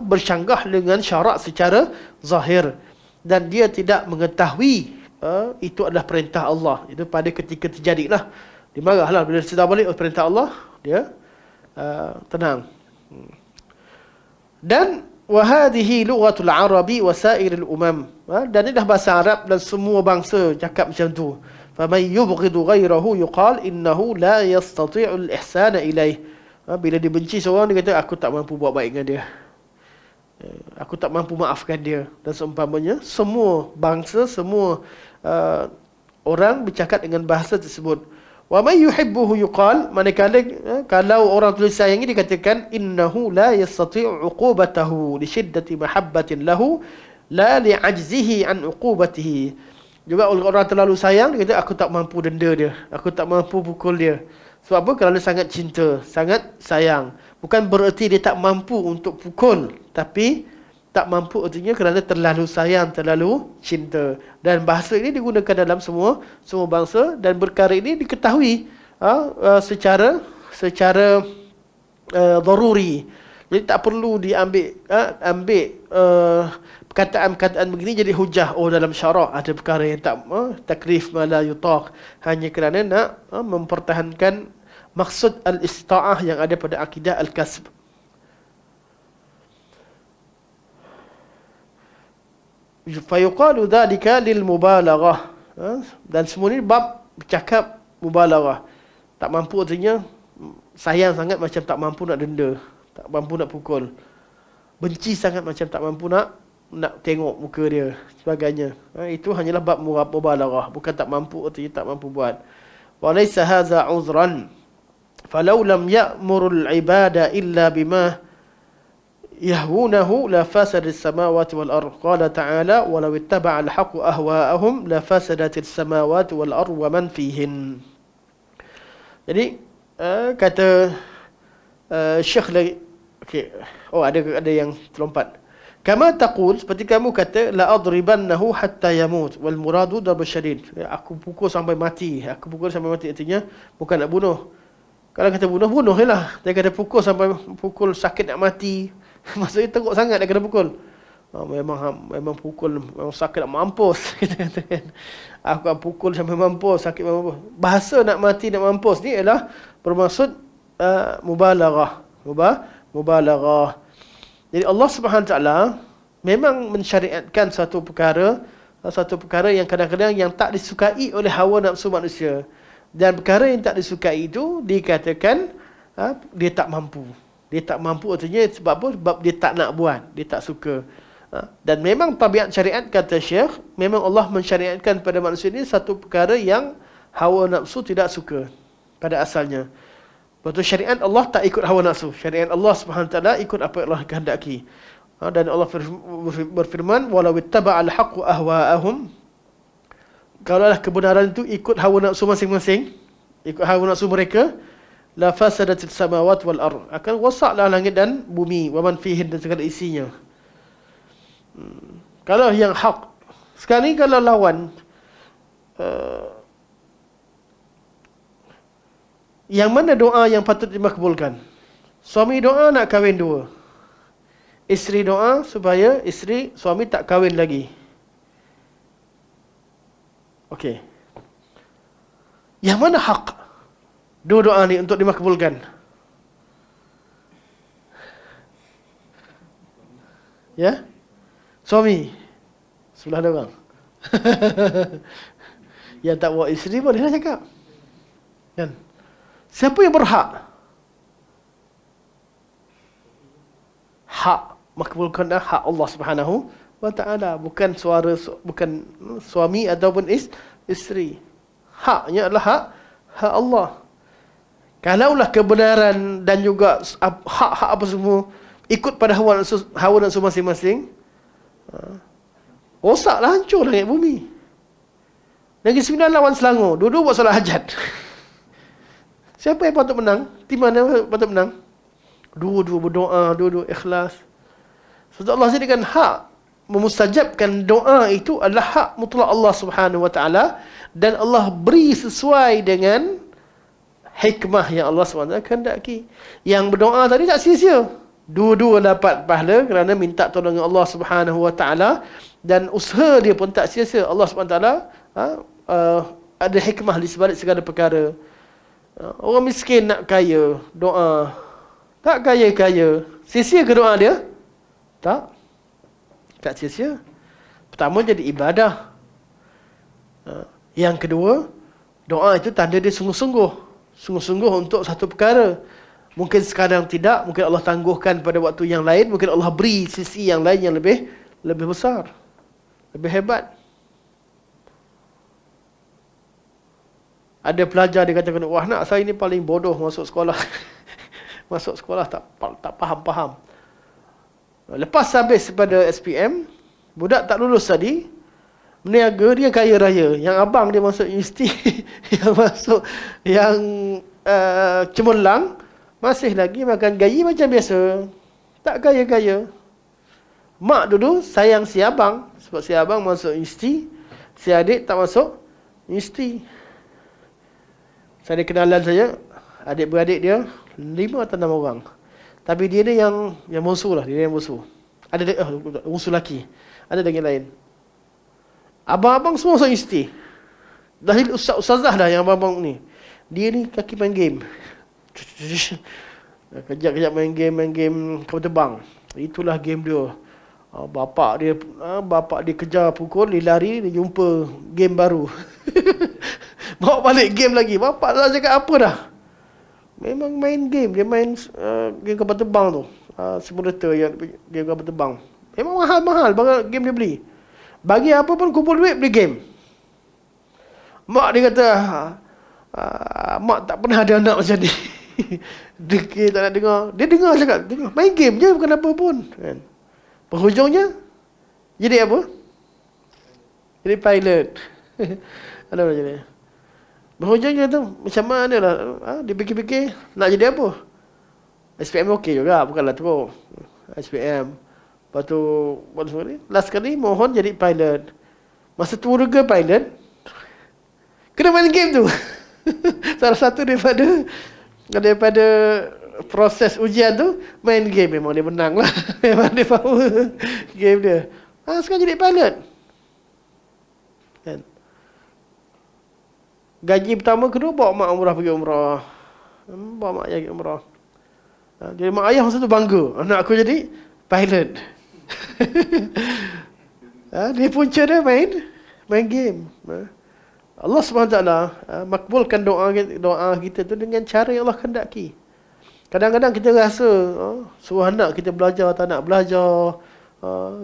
bercanggah dengan syarak secara zahir. Dan dia tidak mengetahui itu adalah perintah Allah. Itu pada ketika terjadilah. Dimarahlah bila sedar balik perintah Allah, dia tenang. Dan wahadihi lughatul arabi wa sairil umam. Dan ini dah bahasa Arab dan semua bangsa cakap macam tu. فَمَنْ يُبْغِضُ غَيْرَهُ يُقَالْ إِنَّهُ لَا يَسْتَطِيعُ الْإِحْسَانَ إِلَيْهِ. Bila dibenci seorang, dia kata, aku tak mampu buat baik dengan dia. Aku tak mampu maafkan dia. Dan seumpamanya, semua bangsa, semua orang bercakap dengan bahasa tersebut. وَمَنْ يُحِبُّهُ يُقَالْ, manakala kalau orang tulis sayangi, dikatakan, إِنَّهُ لَا يَسْتَطِيعُ عُقُوبَتَهُ لِشِدَّةِ مَحَبَّةٍ لَهُ لَا لِعَجْزِهِ عَنْ عُقُوبَتِهِ. Juga orang terlalu sayang, dia kata aku tak mampu denda dia, aku tak mampu pukul dia. Sebab apa? Kerana sangat cinta, sangat sayang. Bukan bererti dia tak mampu untuk pukul, tapi tak mampu artinya kerana terlalu sayang, terlalu cinta. Dan bahasa ini digunakan dalam semua bangsa, dan perkara ini diketahui secara daruri. Jadi tak perlu ambil perkataan-perkataan begini jadi hujah. Oh, dalam syarak ada perkara yang takrif ma la yutaq, hanya kerana nak mempertahankan maksud al-istita'ah yang ada pada akidah al-kasb. Fayuqalu dhalika lil mubalaghah. Dan semua ni bab bercakap mubalaghah. Tak mampu artinya sayang sangat macam tak mampu nak denda, tak mampu nak pukul. Benci sangat macam tak mampu nak tengok muka dia, sebagainya. Itu hanyalah bab mubalaghah, bukan tak mampu artinya tak mampu buat. wa laysa hadza 'udhran falau lam ya'muru al-'ibada illa bima yahwunahu la fasadat as-samawati wal ardh. Qala ta'ala walau ittaba'a al-haqqu ahwa'ahum la fasadatis samawati wal ardh wa man fihin. Jadi kata Syekh lagi, okey, ada yang terlompat. Kama taqul, seperti kamu kata, la adribannahu hatta yamut wal muradu darb syadid. Aku pukul sampai mati. Aku pukul sampai mati artinya bukan nak bunuh. Kalau kata bunuh lah. Dia kata pukul sampai pukul sakit nak mati. Maksudnya teruk sangat dia kena pukul. Memang pukul memang sakit nak mampus. Kita katakan aku akan pukul sampai mampus, sakit mampus. Bahasa nak mati nak mampus ni ialah bermaksud mubalaghah. Mubalaghah. Jadi Allah Subhanahu Wa Taala memang mensyariatkan satu perkara yang kadang-kadang yang tak disukai oleh hawa nafsu manusia. Dan perkara yang tak disukai itu dikatakan dia tak mampu. Dia tak mampu artinya sebab apa? Sebab dia tak nak buat, dia tak suka. Dan memang tabiat syariat, kata Syekh, memang Allah mensyariatkan pada manusia ini satu perkara yang hawa nafsu tidak suka pada asalnya. Betul, syariat Allah tak ikut hawa nafsu. Syariat Allah Subhanahu Wa Taala ikut apa yang Allah kehendaki. Dan Allah berfirman, walau ittaba'al haqqu ahwa'ahum, kalaulah kebenaran itu ikut hawa nafsu masing-masing, ikut hawa nafsu mereka, la fasadatis samawati wal ardh, akan rosaklah langit dan bumi, wa man fihin, dan segala isinya. Kalau yang hak, sekarang ni kalau lawan, yang mana doa yang patut dimakbulkan? Suami doa nak kahwin dua, isteri doa supaya suami tak kahwin lagi. Okey, yang mana hak dua doa ni untuk dimakbulkan? Ya, suami sebelah ada orang. Yang tak bawa isteri bolehlah cakap, kan? Siapa yang berhak? Hak makbulkan hak Allah Subhanahu Wa Taala, bukan bukan suami ataupun isteri. Haknya adalah hak Allah. Kalaulah kebenaran dan juga hak-hak apa semua ikut pada hawa nafsu masing-masing, rosaklah, hancur langit bumi. Negeri Sembilan lawan Selangor, dua-dua buat solat hajat. Siapa yang patut menang? Tim mana patut menang? Dua-dua berdoa, dua-dua ikhlas. Sebab Allah jadikan hak memustajabkan doa itu adalah hak mutlak Allah Subhanahu Wa Taala, dan Allah beri sesuai dengan hikmah yang Allah SWT kehendaki. Yang berdoa tadi tak sia-sia. Dua-dua dapat pahala kerana minta tolong Allah Subhanahu Wa Taala, dan usaha dia pun tak sia-sia. Allah SWT ada hikmah di sebalik segala perkara. Orang miskin nak kaya, doa. Tak kaya-kaya, sia-sia ke doa dia? Tak sia-sia. Pertama, jadi ibadah. Yang kedua, doa itu tanda dia sungguh-sungguh. Sungguh-sungguh untuk satu perkara. Mungkin sekarang tidak, mungkin Allah tangguhkan pada waktu yang lain, mungkin Allah beri sisi yang lain yang lebih besar, lebih hebat. Ada pelajar dia katakan, wah nak saya ni paling bodoh masuk sekolah. Masuk sekolah tak faham-faham. Lepas habis pada SPM, budak tak lulus tadi, meniaga, dia kaya raya. Yang abang dia masuk universiti, yang cemerlang, masih lagi makan gaji macam biasa. Tak kaya-kaya. Mak dulu sayang si abang, sebab si abang masuk universiti, si adik tak masuk universiti. Saya ada kenalan saya, adik-beradik dia 5 atau 6 orang. Tapi dia ni yang musuh lah, dia yang musuh. Ada musuh lelaki. Ada lagi lain. Abang-abang semua masuk universiti. Dahil ustazah dah yang abang-abang ni. Dia ni kaki main game. Kejap-kejap main game kapal terbang. Itulah game dia. Bapak dia kejar pukul, dia lari, dia jumpa game baru. Bawa balik game lagi. Bapak dah cakap apa dah? Memang main game. Dia main game kapal terbang tu. Simulator yang game kapal terbang. Memang mahal-mahal game dia beli. Bagi apa pun kumpul duit, beli game. Mak dia kata, Mak tak pernah ada anak macam ni. Dia tak nak dengar. Dia dengar cakap, dengar. Main game je, bukan apa pun. Kan? Penghujungnya, jadi apa? Jadi pilot. Ada apa jadi? Penghujungnya tu, macam mana lah. Dia fikir-fikir, nak jadi apa? SPM okey juga, bukanlah teruk. SPM. Lepas tu, last kali mohon jadi pilot. Masa tua juga pilot, kena main game tu. Salah satu daripada proses ujian tu, main game. Memang dia menang lah. Memang dia power game dia. Sekarang jadi pilot. Kan? Gaji pertama kedua, bawa mak umrah pergi umrah. Bawa mak ayah pergi umrah. Jadi mak ayah masa tu bangga. Anak aku jadi pilot. Dia punca dia main game. Allah SWT makbulkan doa kita tu dengan cara yang Allah kehendaki. Kadang-kadang kita rasa suruh anak kita belajar, tak nak belajar,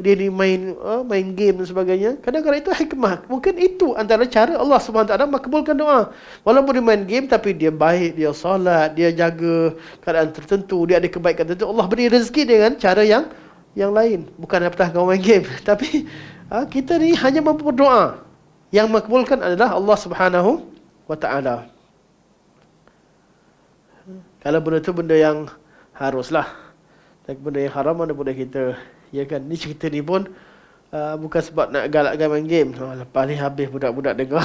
dia ni main game dan sebagainya. Kadang-kadang itu hikmah. Mungkin itu antara cara Allah SWT makbulkan doa. Walaupun dia main game, tapi dia baik, dia solat, dia jaga keadaan tertentu, dia ada kebaikan tertentu. Allah beri rezeki dengan cara yang lain. Bukan apatah kau main game. Tapi kita ni hanya mampu berdoa. Yang makbulkan adalah Allah Subhanahu wa ta'ala. Kalau benda tu benda yang haruslah. Dan benda yang haram mana boleh kita. Ya kan, ni cerita ni pun bukan sebab nak galakkan main game. Lepas ni habis budak-budak dengar.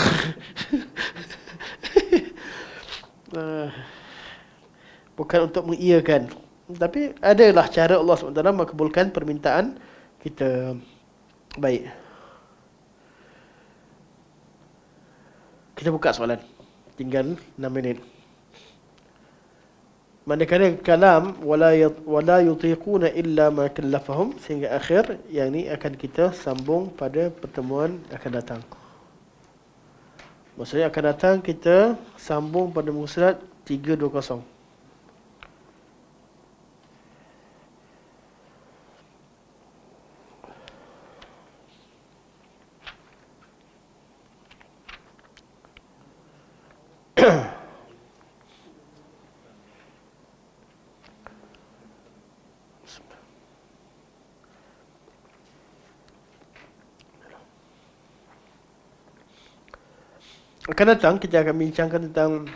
Bukan untuk mengiyakan. Tapi adalah cara Allah SWT makbulkan permintaan kita. Baik. Kita buka soalan. Tinggal 6 minit. Manakala kalam wala yutiquna illa ma kallafahum sehingga akhir, yang ni akan kita sambung pada pertemuan akan datang. Maksudnya akan datang kita sambung pada muka surat 320. Akan datang kita akan bincangkan tentang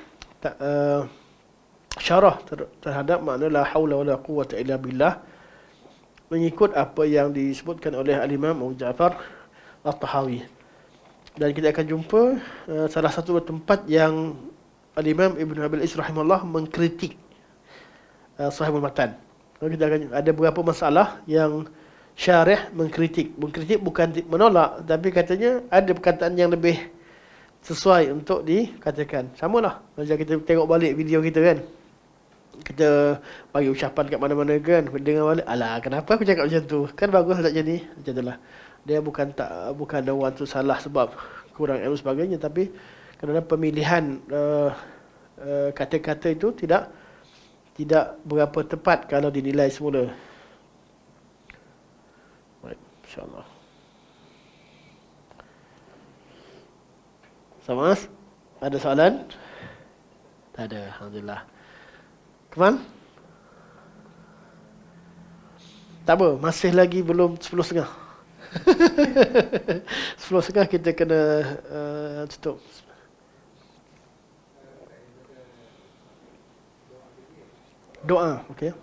syarah terhadap makna la haula wala quwwata illa billah, mengikut apa yang disebutkan oleh Al-Imam Abu Ja'far At-Tahawi. Dan kita akan jumpa salah satu tempat yang Al-Imam Ibn Abil Is rahimahullah mengkritik Sahihul Matan. Kita akan ada beberapa masalah yang syarih mengkritik. Mengkritik bukan menolak, tapi katanya ada perkataan yang lebih sesuai untuk dikatakan. Samalah macam kita tengok balik video kita kan. Kita bagi ucapan kat mana-mana kan. Dengar balik, alah kenapa aku cakap macam tu? Kan bagus tak jadi. Macam itulah. Dia bukan ada orang tu salah sebab kurang ilmu sebagainya, tapi kerana pemilihan kata-kata itu tidak berapa tepat kalau dinilai semula. Baik, insya-Allah. Sama? Ada soalan? Tak ada, alhamdulillah. Keman? Tak apa, masih lagi belum 10.30. 10.30 kita kena tutup. Doa, okey.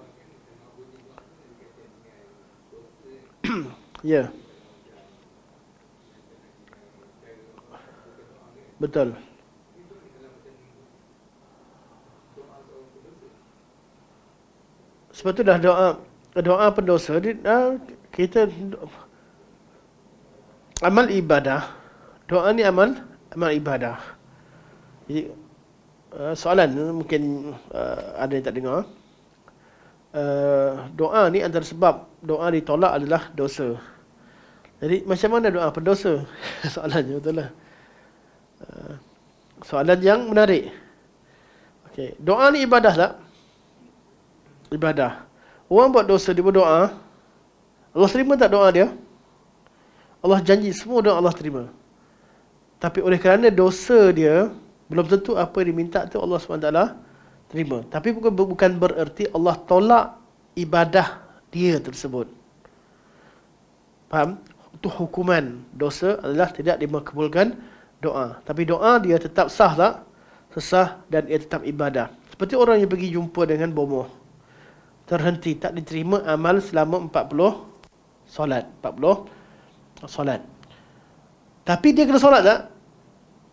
Ya. Betul. Sebab tu dah doa pendosa kita amal ibadah. Doa ni amal ibadah. Jadi soalan mungkin ada yang tak dengar. Doa ni antara sebab doa ditolak adalah dosa. Jadi macam mana doa pendosa? Soalannya betul lah. Soalan yang menarik. Okey, doa ni ibadah tak? Ibadah. Orang buat dosa, dia berdoa, Allah terima tak doa dia? Allah janji semua doa Allah terima. Tapi oleh kerana dosa dia Belum tentu apa yang diminta tu Allah SWT terima. Tapi bukan bererti Allah tolak ibadah dia tersebut. Faham? Itu hukuman dosa adalah tidak dimakbulkan doa. Tapi doa dia tetap sah tak? Sesah dan ia tetap ibadah. Seperti orang yang pergi jumpa dengan bomoh. Terhenti, tak diterima amal selama 40 solat. 40 solat. Tapi dia kena solat tak?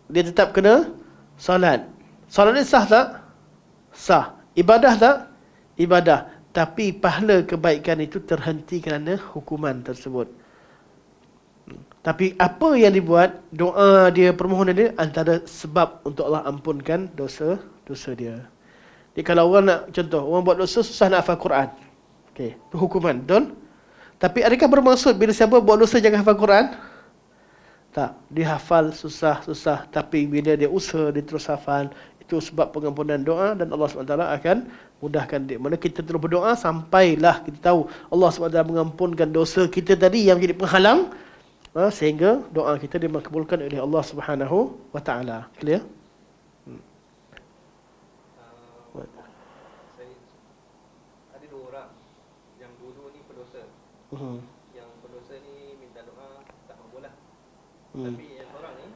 Dia tetap kena solat. Solat dia sah tak? Sah. Ibadah tak? Ibadah. Tapi pahala kebaikan itu terhenti kerana hukuman tersebut. Tapi apa yang dibuat, doa dia, permohonan dia antara sebab untuk Allah ampunkan dosa dia. Jadi kalau orang nak, contoh, orang buat dosa susah nak hafal Quran. Okey, itu hukuman, betul? Tapi adakah bermaksud bila siapa buat dosa jangan hafal Quran? Tak, dia hafal susah-susah. Tapi bila dia usaha, dia terus hafal. Itu sebab pengampunan doa dan Allah SWT akan mudahkan dia. Mana kita terus berdoa sampailah kita tahu Allah SWT mengampunkan dosa kita tadi yang jadi penghalang, sehingga doa kita dimakbulkan oleh Allah Subhanahu wa taala. Clear? Ada dua orang yang dua-dua ni berdosa. Yang berdosa ni minta doa tak mampulah. Tapi yang orang ni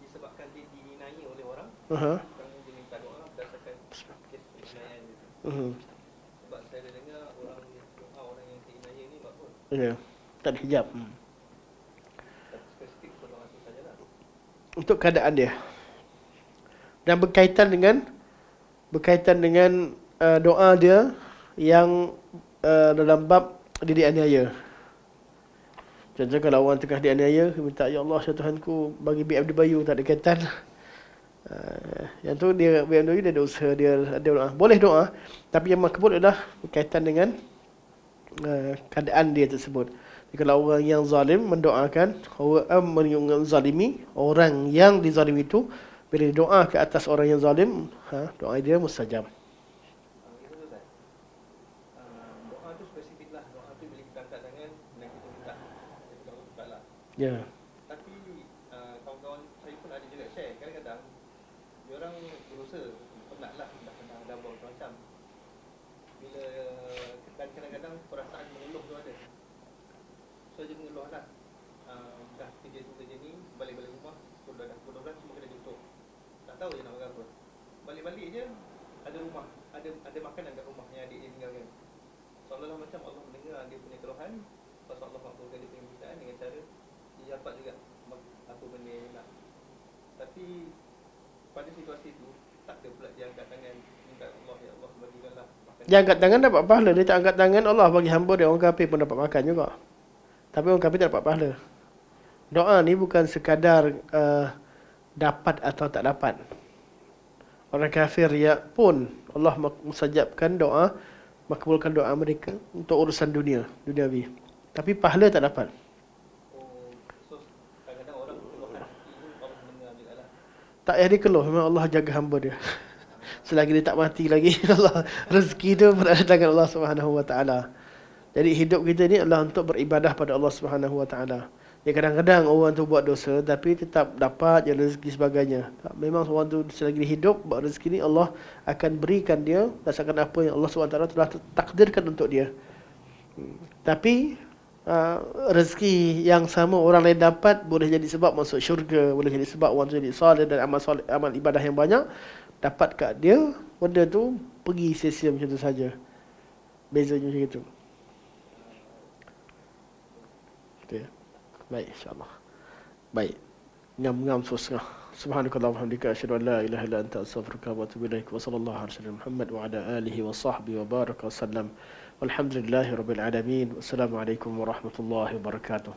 disebabkan dia dininai oleh orang, kerana dia minta doa berdasarkan kes peninaian dia. Sebab saya dah dengar orang yang doa orang yang dininai ni buat pun. Ya, tak ada hijab. Tak spesifik pada orang tu sajalah. Untuk keadaan dia. Dan berkaitan dengan doa dia yang dalam bab dia dianiaya. Contoh kalau orang tengah dianiaya, minta, ya Allah, ya Tuhanku, bagi BMW Bayu, tak ada kaitan. Yang tu dia BMW dia ada usaha, dia ada doa. Boleh doa, tapi yang makbul adalah berkaitan dengan keadaan dia tersebut. Jadi, kalau orang yang zalim mendoakan, menzalimi orang yang dizalimi itu, bila doa ke atas orang yang zalim, doa dia mustajab. Doa tu spesifik lah. Doa tu bila kita angkat tangan dan kita minta. Kita buka lah. Ya. Tapi kawan-kawan saya pun ada juga share. Kadang-kadang diorang berusaha, dah buat macam. Bila dan kadang-kadang perasaan mengeluh tu ada. So dia mengeluh lah. Dah kerja tu kerja ni, balik-balik rumah, pukul 12 semua kena tutup. Tak tahu je nak makan apa. Balik-balik je ada rumah, ada makanan kat rumah yang adik dia tinggalkan. Seolah-olah macam Allah mendengar dia punya keluhan, pasal Allah makbulkan dia punya permintaan dengan cara dia dapat juga apa benda yang nak. Tapi pada situasi tu tak ada pula dia angkat tangan minta Allah, ya Allah bagikanlah makan. Dia angkat tangan dapat pahala. Dia tak angkat tangan, Allah bagi hamba dia. Orang kafir pun dapat makan juga. Tapi orang kafir tak dapat pahala. Doa ni bukan sekadar dapat atau tak dapat. Orang kafir ya pun Allah mustajabkan doa, makbulkan doa mereka untuk urusan duniawi. Tapi pahala tak dapat. So kadang-kadang orang keluhan Allah mendengar juga lah. Tak payah dia keluh, memang Allah jaga hamba dia. Selagi dia tak mati lagi, Allah rezeki tu berada tangan Allah Subhanahu wa taala. Jadi hidup kita ni adalah untuk beribadah pada Allah Subhanahu wa taala. Ya, kadang-kadang orang tu buat dosa tapi tetap dapat je rezeki sebagainya. Memang orang tu selagi dia hidup buat rezeki ni Allah akan berikan dia berdasarkan apa yang Allah SWT telah takdirkan untuk dia. Tapi rezeki yang sama orang lain dapat boleh jadi sebab masuk syurga, boleh jadi sebab orang tu jadi soleh dan amal ibadah yang banyak, dapat kat dia benda tu pergi sia-sia macam tu saja. Bezanya macam itu. Okay. Baik, insyaAllah. Baik. Ngam-ngam susah. Subhanakallah wa hamdika asyhadu an la ilaha illa anta astaghfiruka wa atubu ilaik. Wa sallallahu alaihi wasallam Muhammad wa ala alihi wa sahbihi wa baraka wa sallam. Walhamdulillahirabbil alamin. Wassalamualaikum warahmatullahi wabarakatuh.